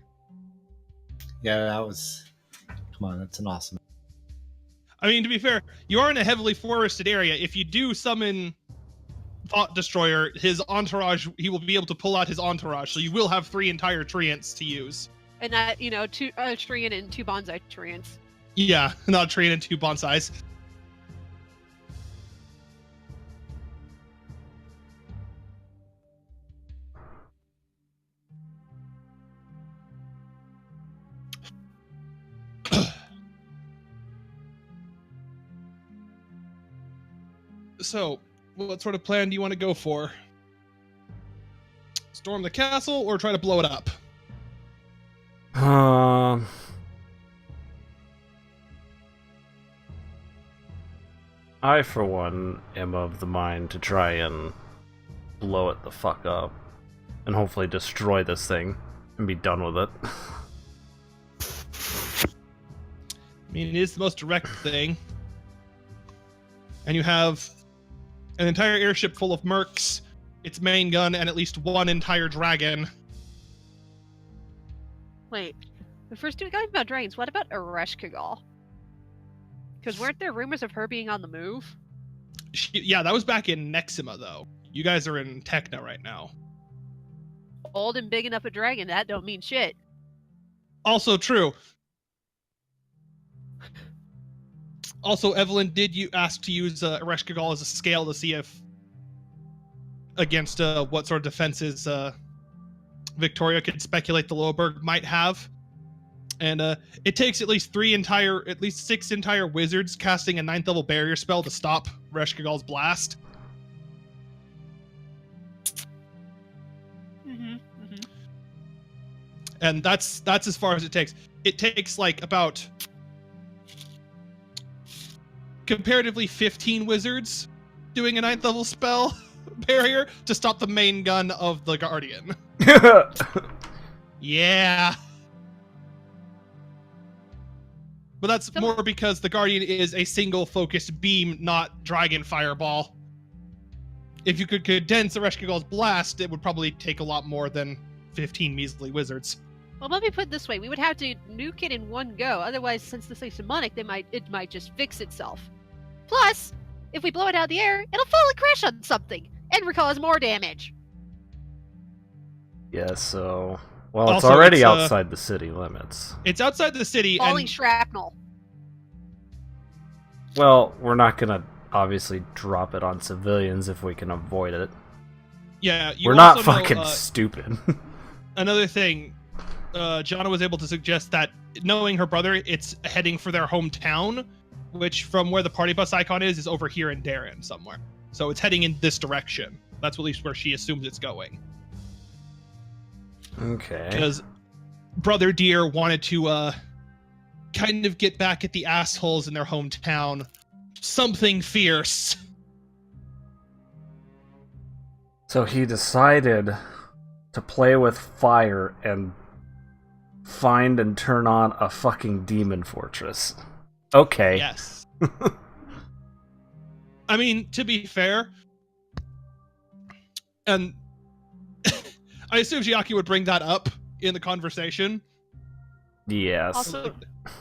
Yeah, that was. Come on, that's an awesome. I mean, to be fair, you are in a heavily forested area. If you do summon Thought Destroyer, his entourage, he will be able to pull out his entourage, so you will have 3 entire treants to use. And that, 2 Treant and 2 Bonsai Treants. Yeah, not a treant and 2 bonsais. So, what sort of plan do you want to go for? Storm the castle or try to blow it up? I, for one, am of the mind to try and blow it the fuck up. And hopefully destroy this thing and be done with it. I mean, it is the most direct thing. And you have an entire airship full of mercs, its main gun, and at least 1 entire dragon. Wait, if we're still talking about dragons, what about Ereshkigal? Because weren't there rumors of her being on the move? Yeah, that was back in Nexima, though. You guys are in Techna right now. Old and big enough a dragon, that don't mean shit. Also true. Also, Evelyn, did you ask to use Ereshkigal as a scale to see if against what sort of defenses Victoria could speculate the Loberg might have? And it takes at least 6 entire wizards casting a 9th level barrier spell to stop Ereshkigal's blast. And that's as far as it takes. It takes like about comparatively 15 wizards doing a 9th level spell barrier to stop the main gun of the Guardian. Yeah. But that's more because the Guardian is a single focused beam, not Dragon Fireball. If you could condense Ereshkigal's blast, it would probably take a lot more than 15 measly wizards. Well, let me put it this way: we would have to nuke it in one go. Otherwise, since this is demonic, it might just fix itself. Plus, if we blow it out of the air, it'll fall and crash on something and cause more damage. Yeah, so... Well, it's Also, already it's, outside the city limits. It's outside the city, Falling and shrapnel. Well, we're not gonna obviously drop it on civilians if we can avoid it. yeah, you We're not also know, fucking stupid. Another thing, Jana was able to suggest that, knowing her brother, it's heading for their hometown, which from where the party bus icon is over here in Darren somewhere. So it's heading in this direction. That's at least where she assumes it's going. Okay. Because Brother Deer wanted to kind of get back at the assholes in their hometown. Something fierce. So he decided to play with fire and find and turn on a fucking demon fortress. Okay. Yes. I mean, to be fair, and I assume Giaki would bring that up in the conversation. Yes. Also,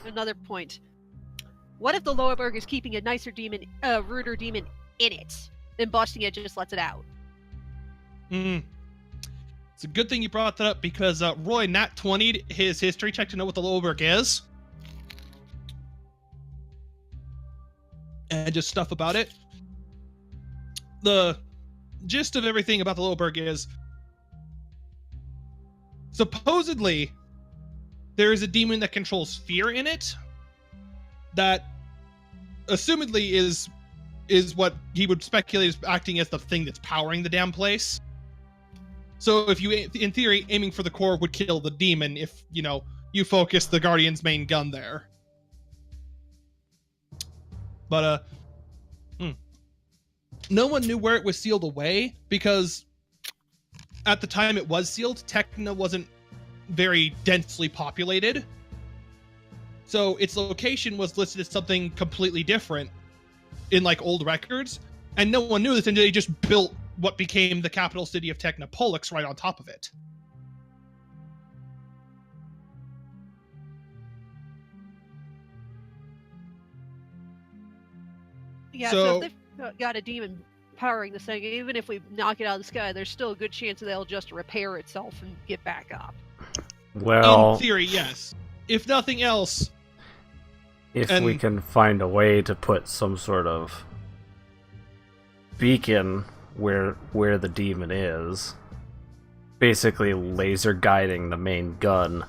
another point. What if the Lowerberg is keeping a nicer demon, ruder demon in it, and busting it just lets it out? It's a good thing you brought that up because Roy nat 20'd his history check to know what the Lowerberg is. And just stuff about it. The gist of everything about the Lowerberg is supposedly there is a demon that controls fear in it that assumedly is what he would speculate is acting as the thing that's powering the damn place. So if you, in theory, aiming for the core would kill the demon if, you focus the Guardian's main gun there. But, no one knew where it was sealed away because at the time it was sealed, Techna wasn't very densely populated. So its location was listed as something completely different in old records, and no one knew this until they just built what became the capital city of Technopolis right on top of it. Yeah, so if they've got a demon powering this thing, even if we knock it out of the sky, there's still a good chance that it'll just repair itself and get back up. Well, in theory, yes. If nothing else, if we can find a way to put some sort of beacon where the demon is, basically laser guiding the main gun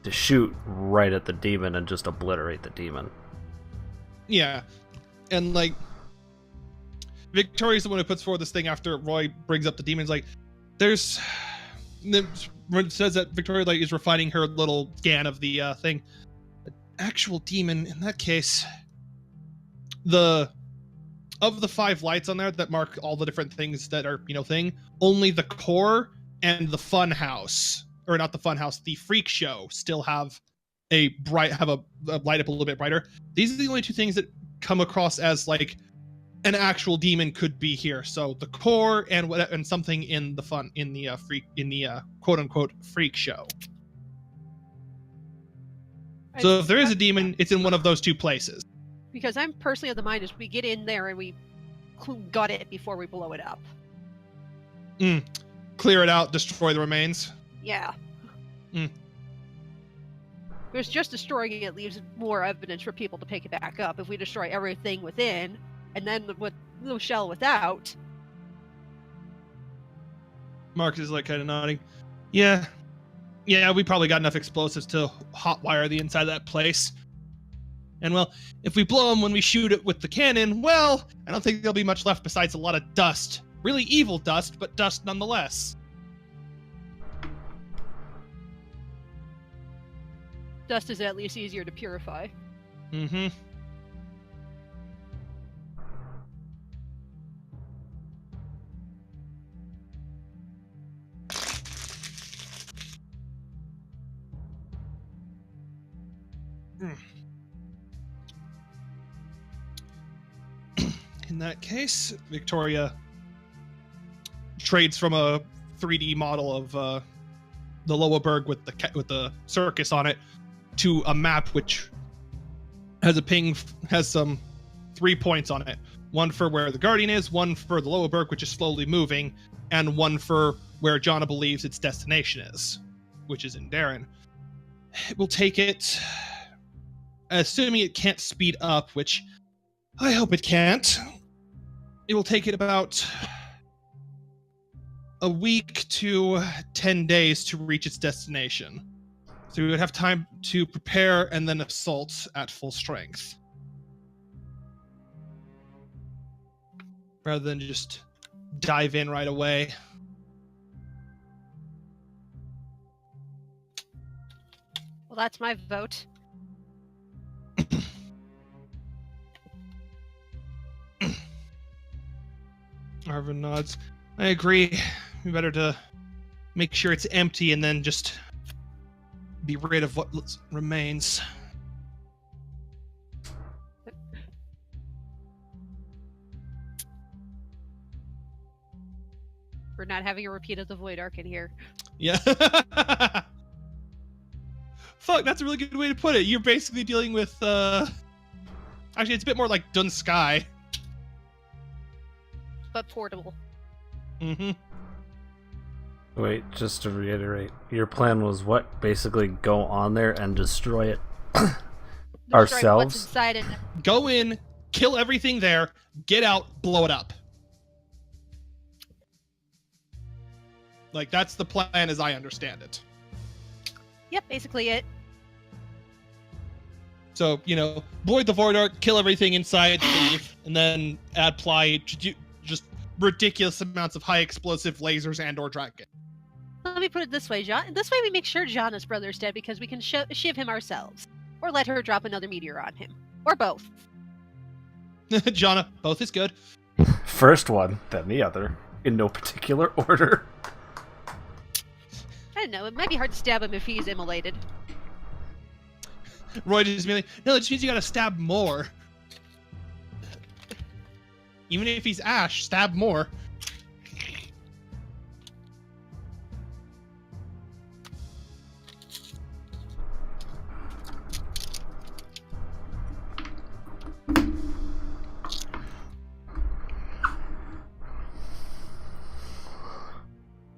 to shoot right at the demon and just obliterate the demon. Yeah. And Victoria's the one who puts forward this thing after Roy brings up the demons. There's says that Victoria is refining her little scan of the thing. An actual demon, in that case, of the 5 lights on there that mark all the different things that are, only the core and the fun house, or not the fun house, the freak show still have a light up a little bit brighter. These are the only 2 things that come across as an actual demon could be here. So the core and something in the quote unquote freak show. So if there is a demon, it's in one of those 2 places. Because I'm personally of the mind is we get in there and we gut it before we blow it up. Clear it out, destroy the remains. Yeah. Because just destroying it leaves more evidence for people to pick it back up. If we destroy everything within, and then with the shell without. Marcus is kind of nodding. Yeah, we probably got enough explosives to hotwire the inside of that place. And well, if we blow them when we shoot it with the cannon, well, I don't think there'll be much left besides a lot of dust. Really evil dust, but dust nonetheless. Dust is at least easier to purify. Mm-hmm. In that case, Victoria trades from a 3D model of the Lowerberg with the circus on it to a map which has some 3 points on it. One for where the Guardian is, one for the Lowerberg, which is slowly moving, and one for where Jonna believes its destination is, which is in Darren. It will take it, assuming it can't speed up, which I hope it can't. It will take it about a week to 10 days to reach its destination. So we would have time to prepare and then assault at full strength. Rather than just dive in right away. Well, that's my vote. Arvin nods. I agree. We better to make sure it's empty and then just be rid of what remains. We're not having a repeat of the Void Arc in here. Yeah. Fuck, that's a really good way to put it. You're basically dealing with, actually, it's a bit more like Dun Sky. But portable. Mm-hmm. Wait, just to reiterate, your plan was what? Basically go on there and destroy it Destroy ourselves? What's inside it. Go in, kill everything there, get out, blow it up. Like, that's the plan as I understand it. Yep, basically it. So, void the void art, kill everything inside, leave, and then apply just ridiculous amounts of high explosive lasers and or dragon. Let me put it this way, John. This way we make sure Jana's brother's dead because we can shiv him ourselves. Or let her drop another meteor on him. Or both. Jana, both is good. First one, then the other, in no particular order. I don't know, it might be hard to stab him if he's immolated. Roy just mean no, it just means you gotta stab more. Even if he's Ash, stab more.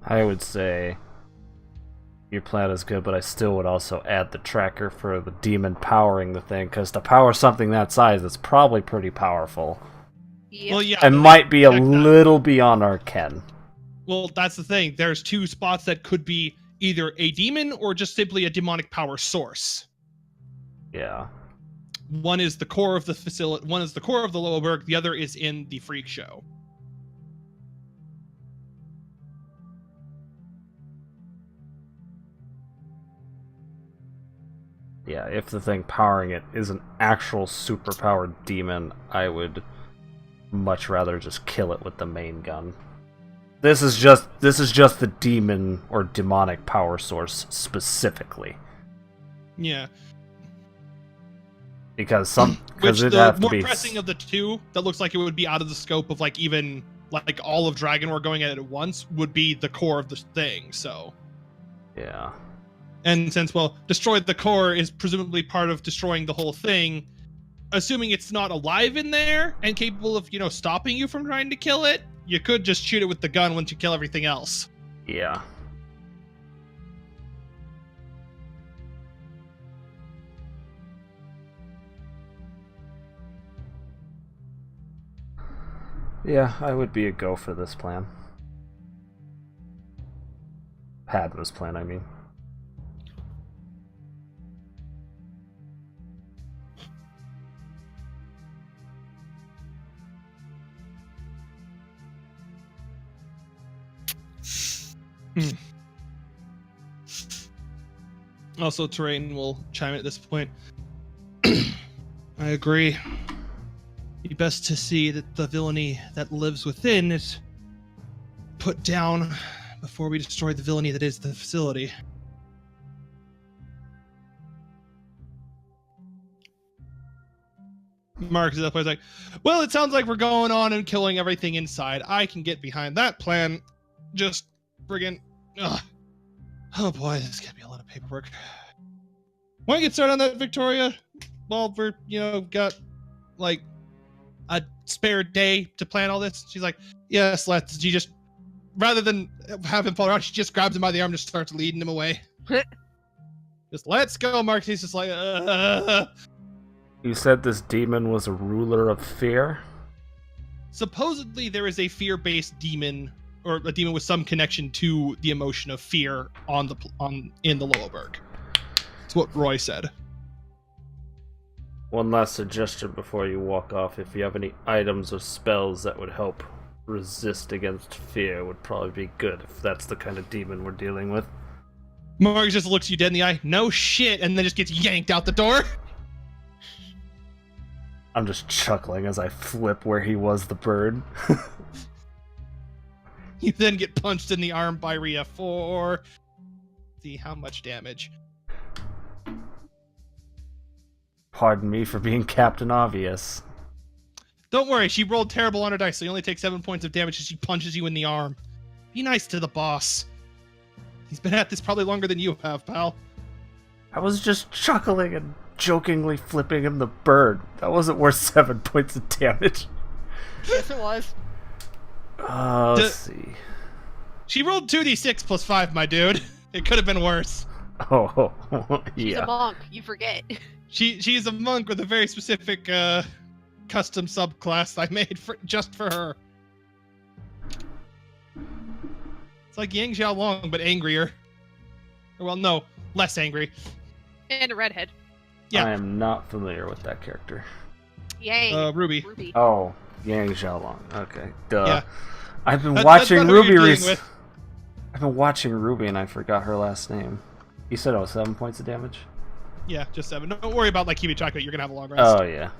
I would say your plan is good, but I still would also add the tracker for the demon powering the thing, because to power something that size, it's probably pretty powerful. Yep. Well, yeah. And might be a little beyond our ken. Well, that's the thing. There's two spots that could be either a demon or just simply a demonic power source. Yeah. One is the core of the facility. One is the core of the Lowerberg. The other is in the freak show. Yeah, if the thing powering it is an actual superpowered demon, I would much rather just kill it with the main gun. This is just the demon or demonic power source specifically. Yeah. Because Which it'd the have to more be pressing of the two, that looks like it would be out of the scope of even all of Dragon War going at it at once, would be the core of the thing. So. Yeah. And since, destroy the core is presumably part of destroying the whole thing, assuming it's not alive in there and capable of, stopping you from trying to kill it, you could just shoot it with the gun once you kill everything else. Yeah. Yeah, I would be a go for this plan. Padma's plan, I mean. Also, Terrain will chime in at this point. I agree. Be best to see that the villainy that lives within is put down before we destroy the villainy that is the facility. Mark is up. I was like, well, it sounds like we're going on and killing everything inside. I can get behind that plan. Just friggin'. Ugh. Oh boy, this is gonna be a lot of paperwork. Want to get started on that, Victoria? Well, we're, got a spare day to plan all this. She's like, yes, let's. She just, rather than have him fall around, she just grabs him by the arm and just starts leading him away. Just let's go, Mark. He's just like, You said this demon was a ruler of fear? Supposedly there is a fear-based demon, or a demon with some connection to the emotion of fear in the Lowerberg. That's what Roy said. One last suggestion before you walk off. If you have any items or spells that would help resist against fear, would probably be good, if that's the kind of demon we're dealing with. Mark just looks you dead in the eye. No shit, and then just gets yanked out the door. I'm just chuckling as I flip where he was the bird. You then get punched in the arm by Rhea for... See how much damage. Pardon me for being Captain Obvious. Don't worry, she rolled terrible on her dice, so you only take 7 points of damage as she punches you in the arm. Be nice to the boss. He's been at this probably longer than you have, pal. I was just chuckling and jokingly flipping him the bird. That wasn't worth 7 points of damage. Yes, it was. Let's see. She rolled 2d6 plus 5, my dude. It could have been worse. Oh, She's a yeah. monk. You forget. She's a monk with a very specific custom subclass I made just for her. It's like Yang Xiaolong, but angrier. Well, no, less angry. And a redhead. Yeah. I am not familiar with that character. Yay. Ruby. Ruby. Oh, Yang Xiaolong. Okay, duh. Yeah. I've been That's watching not who Ruby. you're dealing with. I've been watching Ruby, and I forgot her last name. You said 7 points of damage. Yeah, just 7. Don't worry about keeping track of it. You're gonna have a long rest. Oh yeah.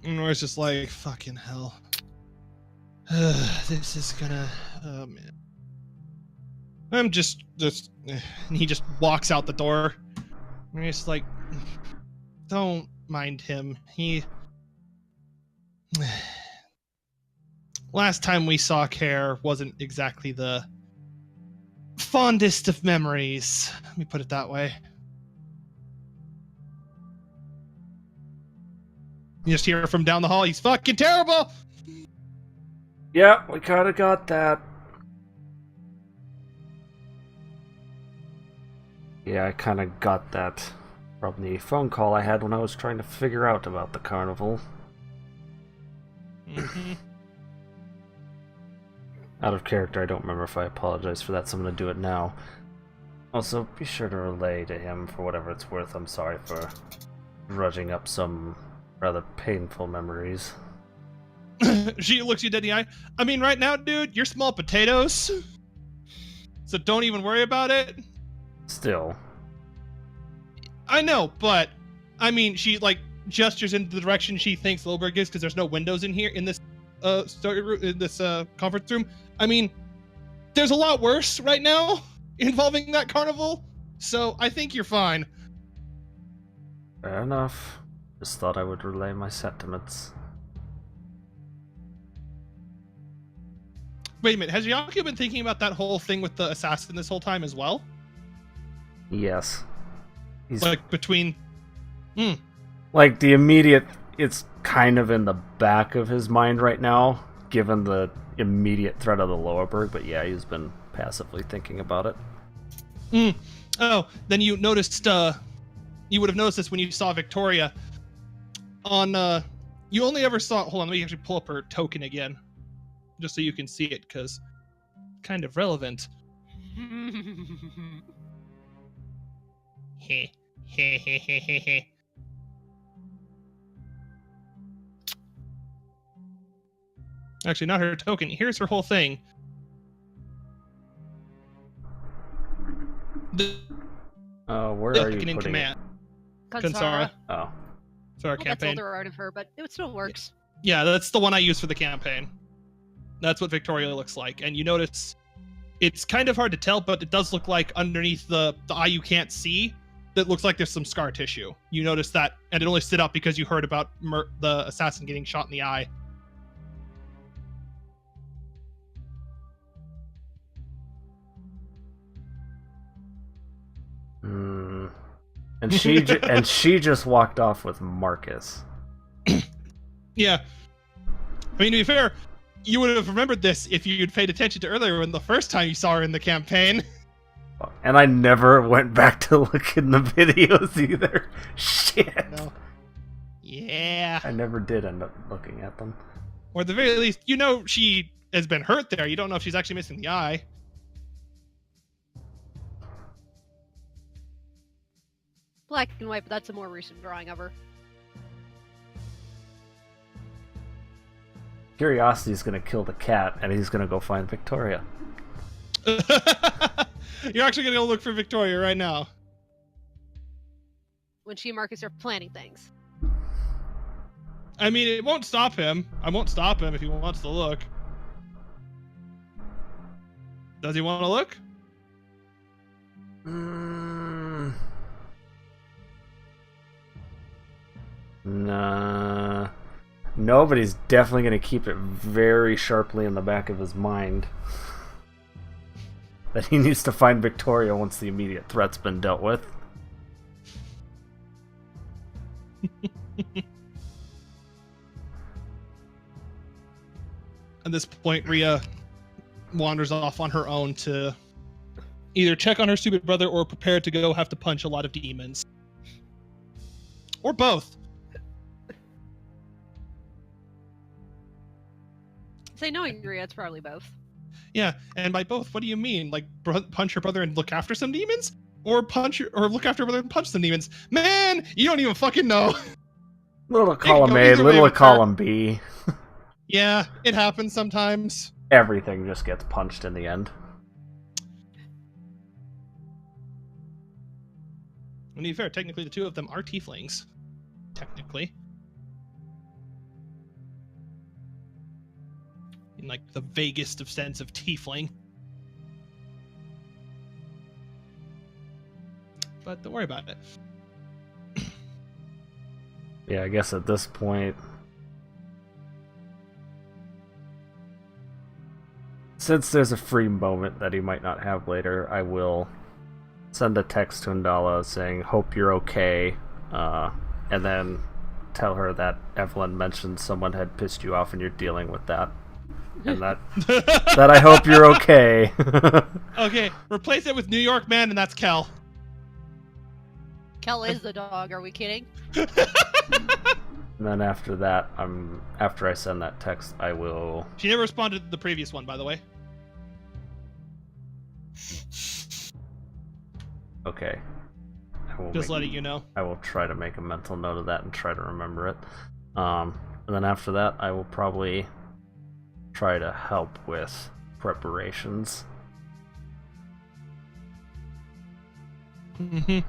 And Nora's just like, fucking hell. This is gonna... Oh, man. I'm just... And he just walks out the door. And he's like, don't mind him. He... Last time we saw Care wasn't exactly the fondest of memories. Let me put it that way. You just hear from down the hall, he's fucking terrible! Yeah, we kinda got that. Yeah, I kinda got that from the phone call I had when I was trying to figure out about the carnival. Mm-hmm. Out of character, I don't remember if I apologized for that, so I'm gonna do it now. Also, be sure to relay to him for whatever it's worth. I'm sorry for drudging up some rather painful memories. She looks you dead in the eye. I mean, right now, dude, you're small potatoes. So don't even worry about it. Still. I know, but I mean, she gestures into the direction she thinks Lilberg is because there's no windows in here in this story room, in this conference room. I mean, there's a lot worse right now involving that carnival. So I think you're fine. Fair enough. Just thought I would relay my sentiments. Wait a minute, has Yaku been thinking about that whole thing with the assassin this whole time as well? Yes. He's Between... like the immediate, it's kind of in the back of his mind right now, given the immediate threat of the Lowerberg, but yeah, he's been passively thinking about it. Oh, then you noticed, you would have noticed this when you saw Victoria. You only ever saw, hold on, let me actually pull up her token again, just so you can see it, because it's kind of relevant. Heh, heh, heh, heh, heh, heh. Actually, not her token. Here's her whole thing. Where are you Second in putting it? command. Kansara. Oh. Sorry, That's campaign. older art of her, but it still works. Yeah, that's the one I use for the campaign. That's what Victoria looks like. And you notice it's kind of hard to tell, but it does look like underneath the eye you can't see, that looks like there's some scar tissue. You notice that, and it only stood up because you heard about the assassin getting shot in the eye. And she just walked off with Marcus. Yeah. I mean, to be fair, you would have remembered this if you'd paid attention to earlier when the first time you saw her in the campaign. And I never went back to look in the videos either. Shit. No. Yeah. I never did end up looking at them. Or at the very least, you know she has been hurt there. You don't know if she's actually missing the eye. Black and white, but that's a more recent drawing of her. Curiosity's gonna kill the cat, and he's gonna go find Victoria. You're actually going to go look for Victoria right now. When she and Marcus are planning things. I mean, it won't stop him. I won't stop him if he wants to look. Does he want to look? Nah. No, but he's definitely going to keep it very sharply in the back of his mind that he needs to find Victoria once the immediate threat's been dealt with. At this point, Rhea wanders off on her own to either check on her stupid brother or prepare to go have to punch a lot of demons. Or both. Say knowing Rhea, it's probably both. Yeah, and by both, what do you mean? Like punch your brother and look after some demons? Or look after your brother and punch some demons? Man, you don't even fucking know. Little column A, little column B. Yeah, it happens sometimes. Everything just gets punched in the end. To be fair, technically the two of them are tieflings. Technically. In like the vaguest of sense of tiefling. But don't worry about it. Yeah, I guess at this point, since there's a free moment that he might not have later, I will send a text to Ndala saying, "Hope you're okay," and then tell her that Evelyn mentioned someone had pissed you off and you're dealing with that. And that I hope you're okay. Okay, replace it with New York Man, and that's Kel. Kel is the dog, are we kidding? And then after that, after I send that text, I will... She never responded to the previous one, by the way. Okay. Just letting you know. I will try to make a mental note of that and try to remember it. And then after that, I will probably try to help with preparations. Mm-hmm.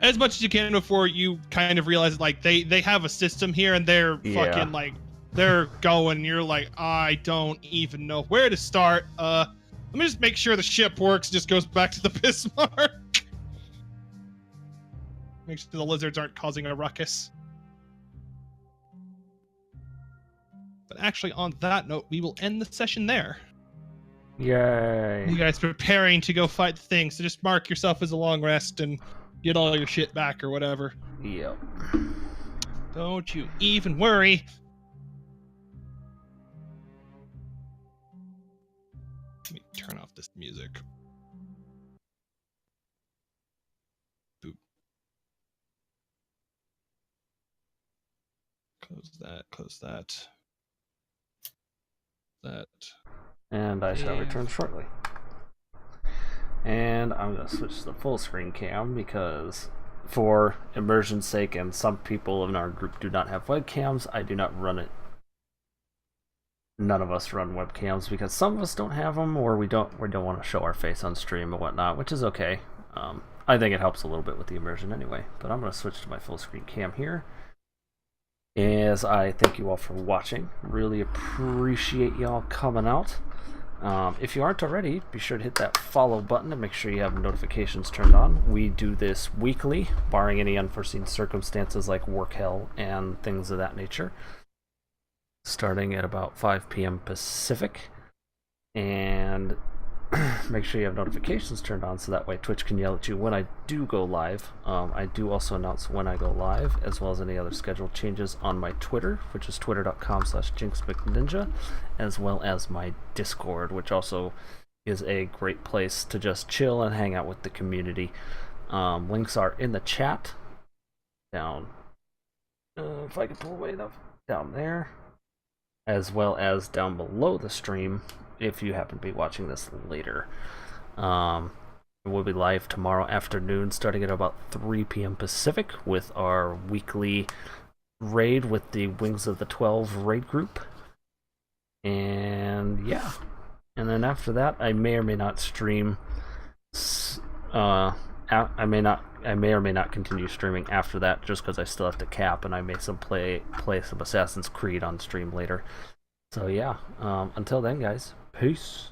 As much as you can before you kind of realize, like, they have a system here and they're fucking, like, they're going, you're like, I don't even know where to start. Let me just make sure the ship works, just goes back to the Bismarck. Make sure the lizards aren't causing a ruckus. But actually, on that note, we will end the session there. Yay. You guys preparing to go fight the thing, so just mark yourself as a long rest and get all your shit back or whatever. Yep. Don't you even worry. Let me turn off this music. Boop. Close that, close that. That. And I shall return shortly. And I'm going to switch to the full screen cam because for immersion's sake and some people in our group do not have webcams, I do not run it. None of us run webcams because some of us don't have them or we don't want to show our face on stream and whatnot, which is okay. I think it helps a little bit with the immersion anyway, but I'm going to switch to my full screen cam here. As I thank you all for watching. Really appreciate y'all coming out. If you aren't already, be sure to hit that follow button and make sure you have notifications turned on. We do this weekly, barring any unforeseen circumstances like work hell and things of that nature. Starting at about 5 p.m. Pacific. And make sure you have notifications turned on so that way Twitch can yell at you when I do go live. I do also announce when I go live, as well as any other scheduled changes on my Twitter, which is twitter.com/jinxmcninja, as well as my Discord, which also is a great place to just chill and hang out with the community. Links are in the chat down, if I can pull away enough, down there, as well as down below the stream if you happen to be watching this later. We'll be live tomorrow afternoon starting at about 3 p.m. Pacific with our weekly raid with the Wings of the 12 raid group. And yeah. And then after that, I may or may not stream. I may or may not continue streaming after that just because I still have to cap and I may play some Assassin's Creed on stream later. So yeah, until then guys, peace.